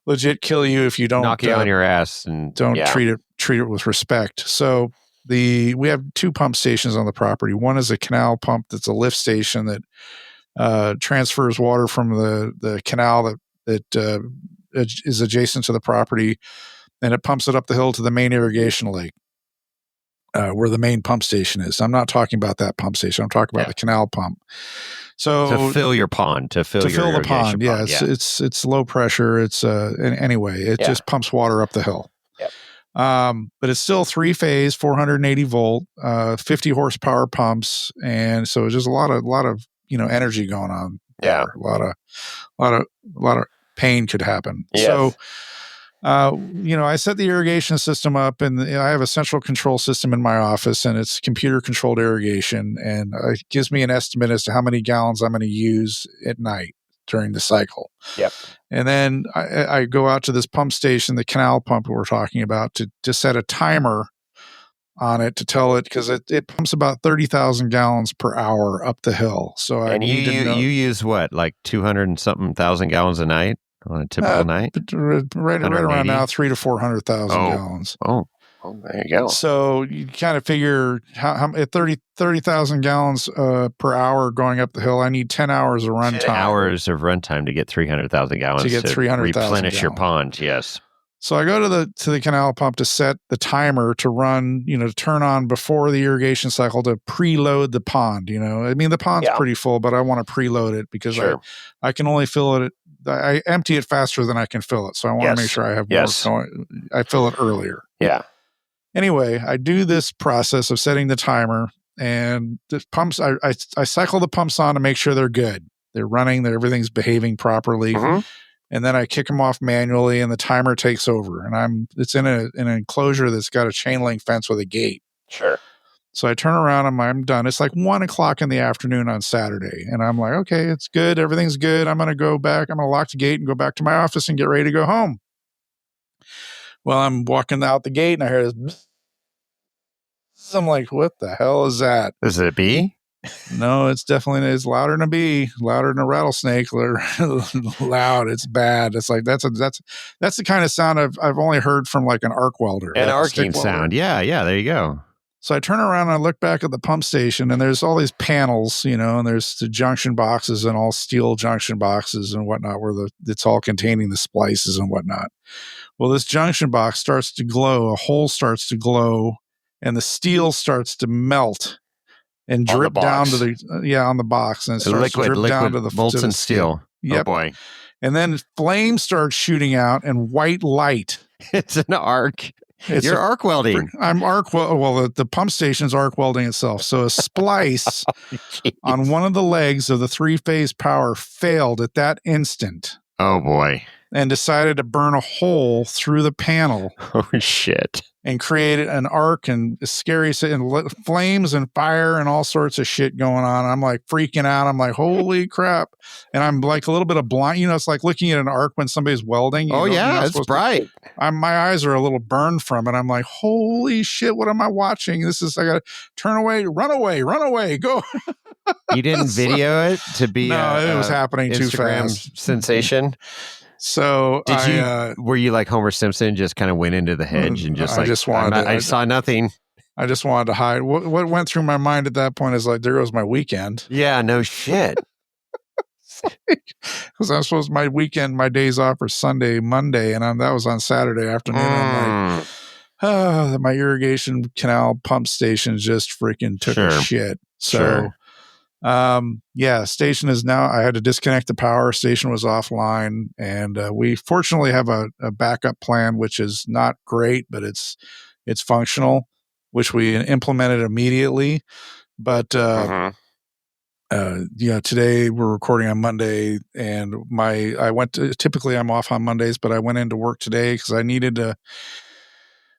legit kill you if you don't knock you on your ass and don't treat it with respect. So we have 2 pump stations on the property. One is a canal pump that's a lift station that transfers water from the canal that is adjacent to the property, and it pumps it up the hill to the main irrigation lake where the main pump station is. I'm not talking about that pump station. I'm talking about the canal pump. So to fill your pond, to fill the pond. Yeah, it's low pressure. It's anyway, it just pumps water up the hill. But it's still 3-phase, 480 volt, 50 horsepower pumps. And so just a lot of energy going on. Yeah. There. A lot of pain could happen. Yes. So, I set the irrigation system up, and I have a central control system in my office, and it's computer controlled irrigation, and it gives me an estimate as to how many gallons I'm going to use at night during the cycle. Yep. And then I go out to this pump station, the canal pump we're talking about, to set a timer on it to tell it, because it pumps about 30,000 gallons per hour up the hill. So I need to know. You use what, like 200 and something thousand gallons a night on a typical night? Right around now, 300,000 to 400,000 gallons. Oh, there you go. So you kind of figure how at 30,000 gallons per hour going up the hill, I need 10 hours of run 10 time. hours of run time to get 300,000 gallons to get 300,000 replenish your gallons. pond. Yes. So I go to the canal pump to set the timer to run, to turn on before the irrigation cycle to preload the pond. The pond's pretty full, but I want to preload it because I can only fill it. I empty it faster than I can fill it. So I want to make sure I have more going. I fill it earlier. Yeah. Anyway, I do this process of setting the timer, and the pumps, I cycle the pumps on to make sure they're good. They're running, everything's behaving properly. Mm-hmm. And then I kick them off manually, and the timer takes over. And it's in an enclosure that's got a chain link fence with a gate. Sure. So I turn around and I'm done. It's like 1:00 in the afternoon on Saturday. And I'm like, okay, it's good. Everything's good. I'm going to go back. I'm going to lock the gate and go back to my office and get ready to go home. Well, I'm walking out the gate and I hear this. I'm like, what the hell is that? Is it a bee? No, it's louder than a bee, louder than a rattlesnake. Loud. It's bad. It's like, that's the kind of sound I've only heard from like an arc welder. An like arcing sound. Yeah. There you go. So I turn around and I look back at the pump station, and there's all these panels, and there's the junction boxes and all steel junction boxes and whatnot, where it's all containing the splices and whatnot. Well, this junction box starts to glow, a hole starts to glow, and the steel starts to melt and drip down to on the box, and it starts to drip down to the molten steel. Yep. Oh boy. And then flames start shooting out and white light. It's an arc. You're arc welding. I'm the pump station's arc welding itself. So a splice on one of the legs of the 3-phase power failed at that instant. Oh boy. And decided to burn a hole through the panel. Oh shit. And created an arc and scary and flames and fire and all sorts of shit going on. I'm like freaking out. I'm like, holy crap. And I'm like a little bit of blind. It's like looking at an arc when somebody's welding. It's bright. My eyes are a little burned from it. I'm like, holy shit, what am I watching? I got to turn away, run away, go. You didn't video it to be it was happening Instagram too fast. Sensation. So were you like Homer Simpson, just kind of went into the hedge and I saw nothing. I just wanted to hide. What went through my mind at that point is like, there goes my weekend. Yeah, no shit. Because I'm supposed my days off are Sunday, Monday, and that was on Saturday afternoon. I'm like, my irrigation canal pump station just freaking took a shit. So, station is now, I had to disconnect the power. Station was offline, and we fortunately have a backup plan, which is not great, but it's functional, which we implemented immediately. But today we're recording on Monday, and typically I'm off on Mondays, but I went into work today because I needed to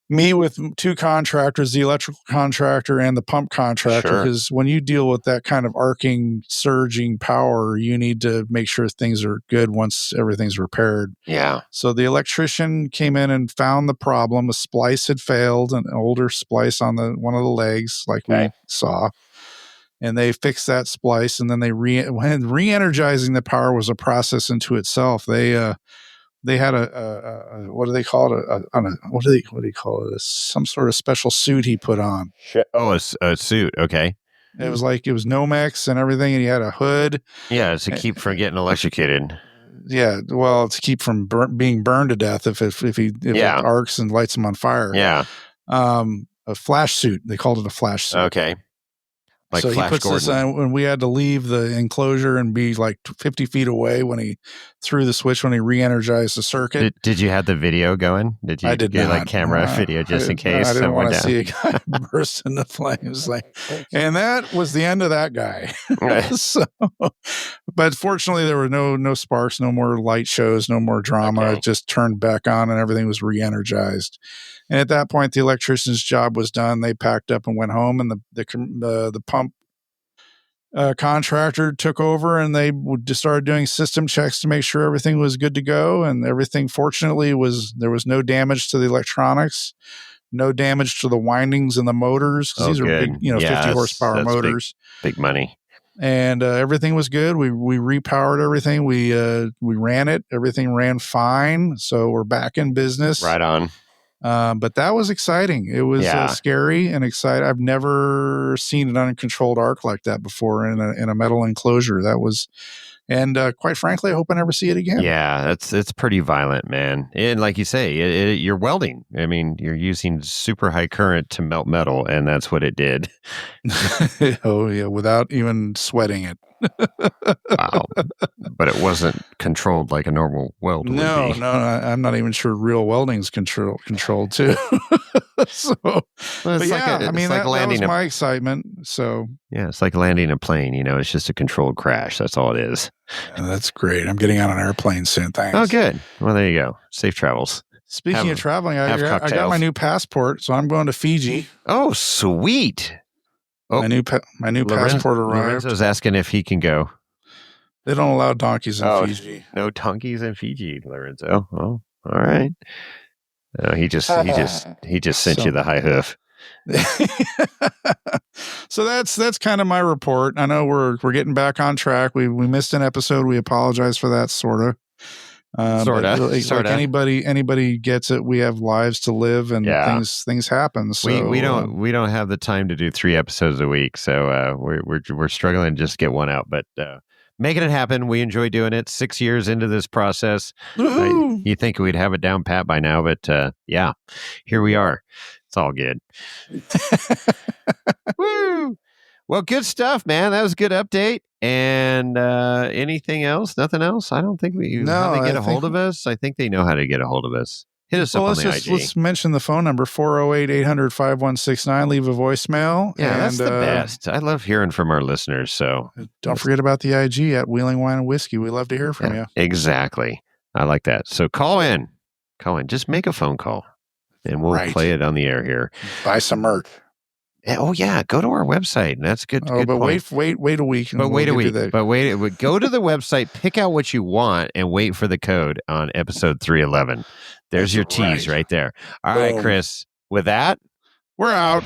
meet with 2 contractors, the electrical contractor and the pump contractor, because when you deal with that kind of arcing, surging power, you need to make sure things are good once everything's repaired. Yeah. So the electrician came in and found the problem. A splice had failed, an older splice on one of the legs, like we saw. And they fixed that splice, and then re-energizing the power was a process into itself. They had a what do they call it? What do you call it? Some sort of special suit he put on. Oh, a suit. Okay. It was Nomex and everything, and he had a hood. Yeah, to keep from getting electrocuted. Yeah, well, to keep from being burned to death if it arcs and lights him on fire. Yeah. A flash suit. They called it a flash suit. Okay. Like so he Flash puts this Gordon. on when we had to leave the enclosure and be like 50 feet away when he threw the switch when he re-energized the circuit. Did you have the video going? Did you I did get not. like camera video just in case? I didn't want to down? see a guy burst into flames. And that was the end of that guy. So, but fortunately, there were no sparks, no more light shows, no more drama. Okay. It just turned back on and everything was re-energized. And at that point, the electrician's job was done. They packed up and went home, and the pump contractor took over, and they just started doing system checks to make sure everything was good to go. And everything, fortunately, there was no damage to the electronics, no damage to the windings and the motors, because these are big, 50 horsepower motors, big money. And everything was good. We repowered everything. We ran it. Everything ran fine. So we're back in business. Right on. But that was exciting. It was scary and exciting. I've never seen an uncontrolled arc like that before in a metal enclosure. That was, and quite frankly, I hope I never see it again. Yeah, it's pretty violent, man. And like you say, you're welding. I mean, you're using super high current to melt metal, and that's what it did. Oh yeah, without even sweating it. Wow. But it wasn't controlled like a normal weld would be. No, I'm not even sure real welding's controlled too. So, but yeah, I mean, that was my excitement. So yeah, it's like landing a plane. It's just a controlled crash. That's all it is. Yeah, that's great. I'm getting on an airplane soon. Thanks. Oh, good. Well, there you go. Safe travels. Speaking of traveling, I got my new passport, so I'm going to Fiji. Oh, sweet. Oh, my new passport arrived. Lorenzo's asking if he can go. They don't allow donkeys in Fiji. No donkeys in Fiji, Lorenzo. Oh, all right. No, he just sent you the high hoof. So that's kind of my report. I know we're getting back on track. We missed an episode. We apologize for that, sorta. Like anybody gets it. We have lives to live, and things happen. So we don't have the time to do 3 episodes a week. So we're struggling to just get one out, but making it happen. We enjoy doing it. 6 years into this process. You think we'd have it down pat by now, but yeah, here we are. It's all good. Woo! Well, good stuff, man. That was a good update. And anything else? Nothing else? I don't think how they get a hold of us. I think they know how to get a hold of us. Hit us up on the IG. Let's mention the phone number, 408-800-5169. Leave a voicemail. Yeah, that's the best. I love hearing from our listeners. So don't forget about the IG at Wheeling Wine and Whiskey. We love to hear from you. Exactly. I like that. So call in. Just make a phone call, and we'll play it on the air here. Buy some merch. Oh yeah, go to our website. And that's good. Oh, good but point. wait a week. But wait a week. But wait. Go to the website, pick out what you want, and wait for the code on episode 311. There's your tease right there. All right, Chris. With that, we're out.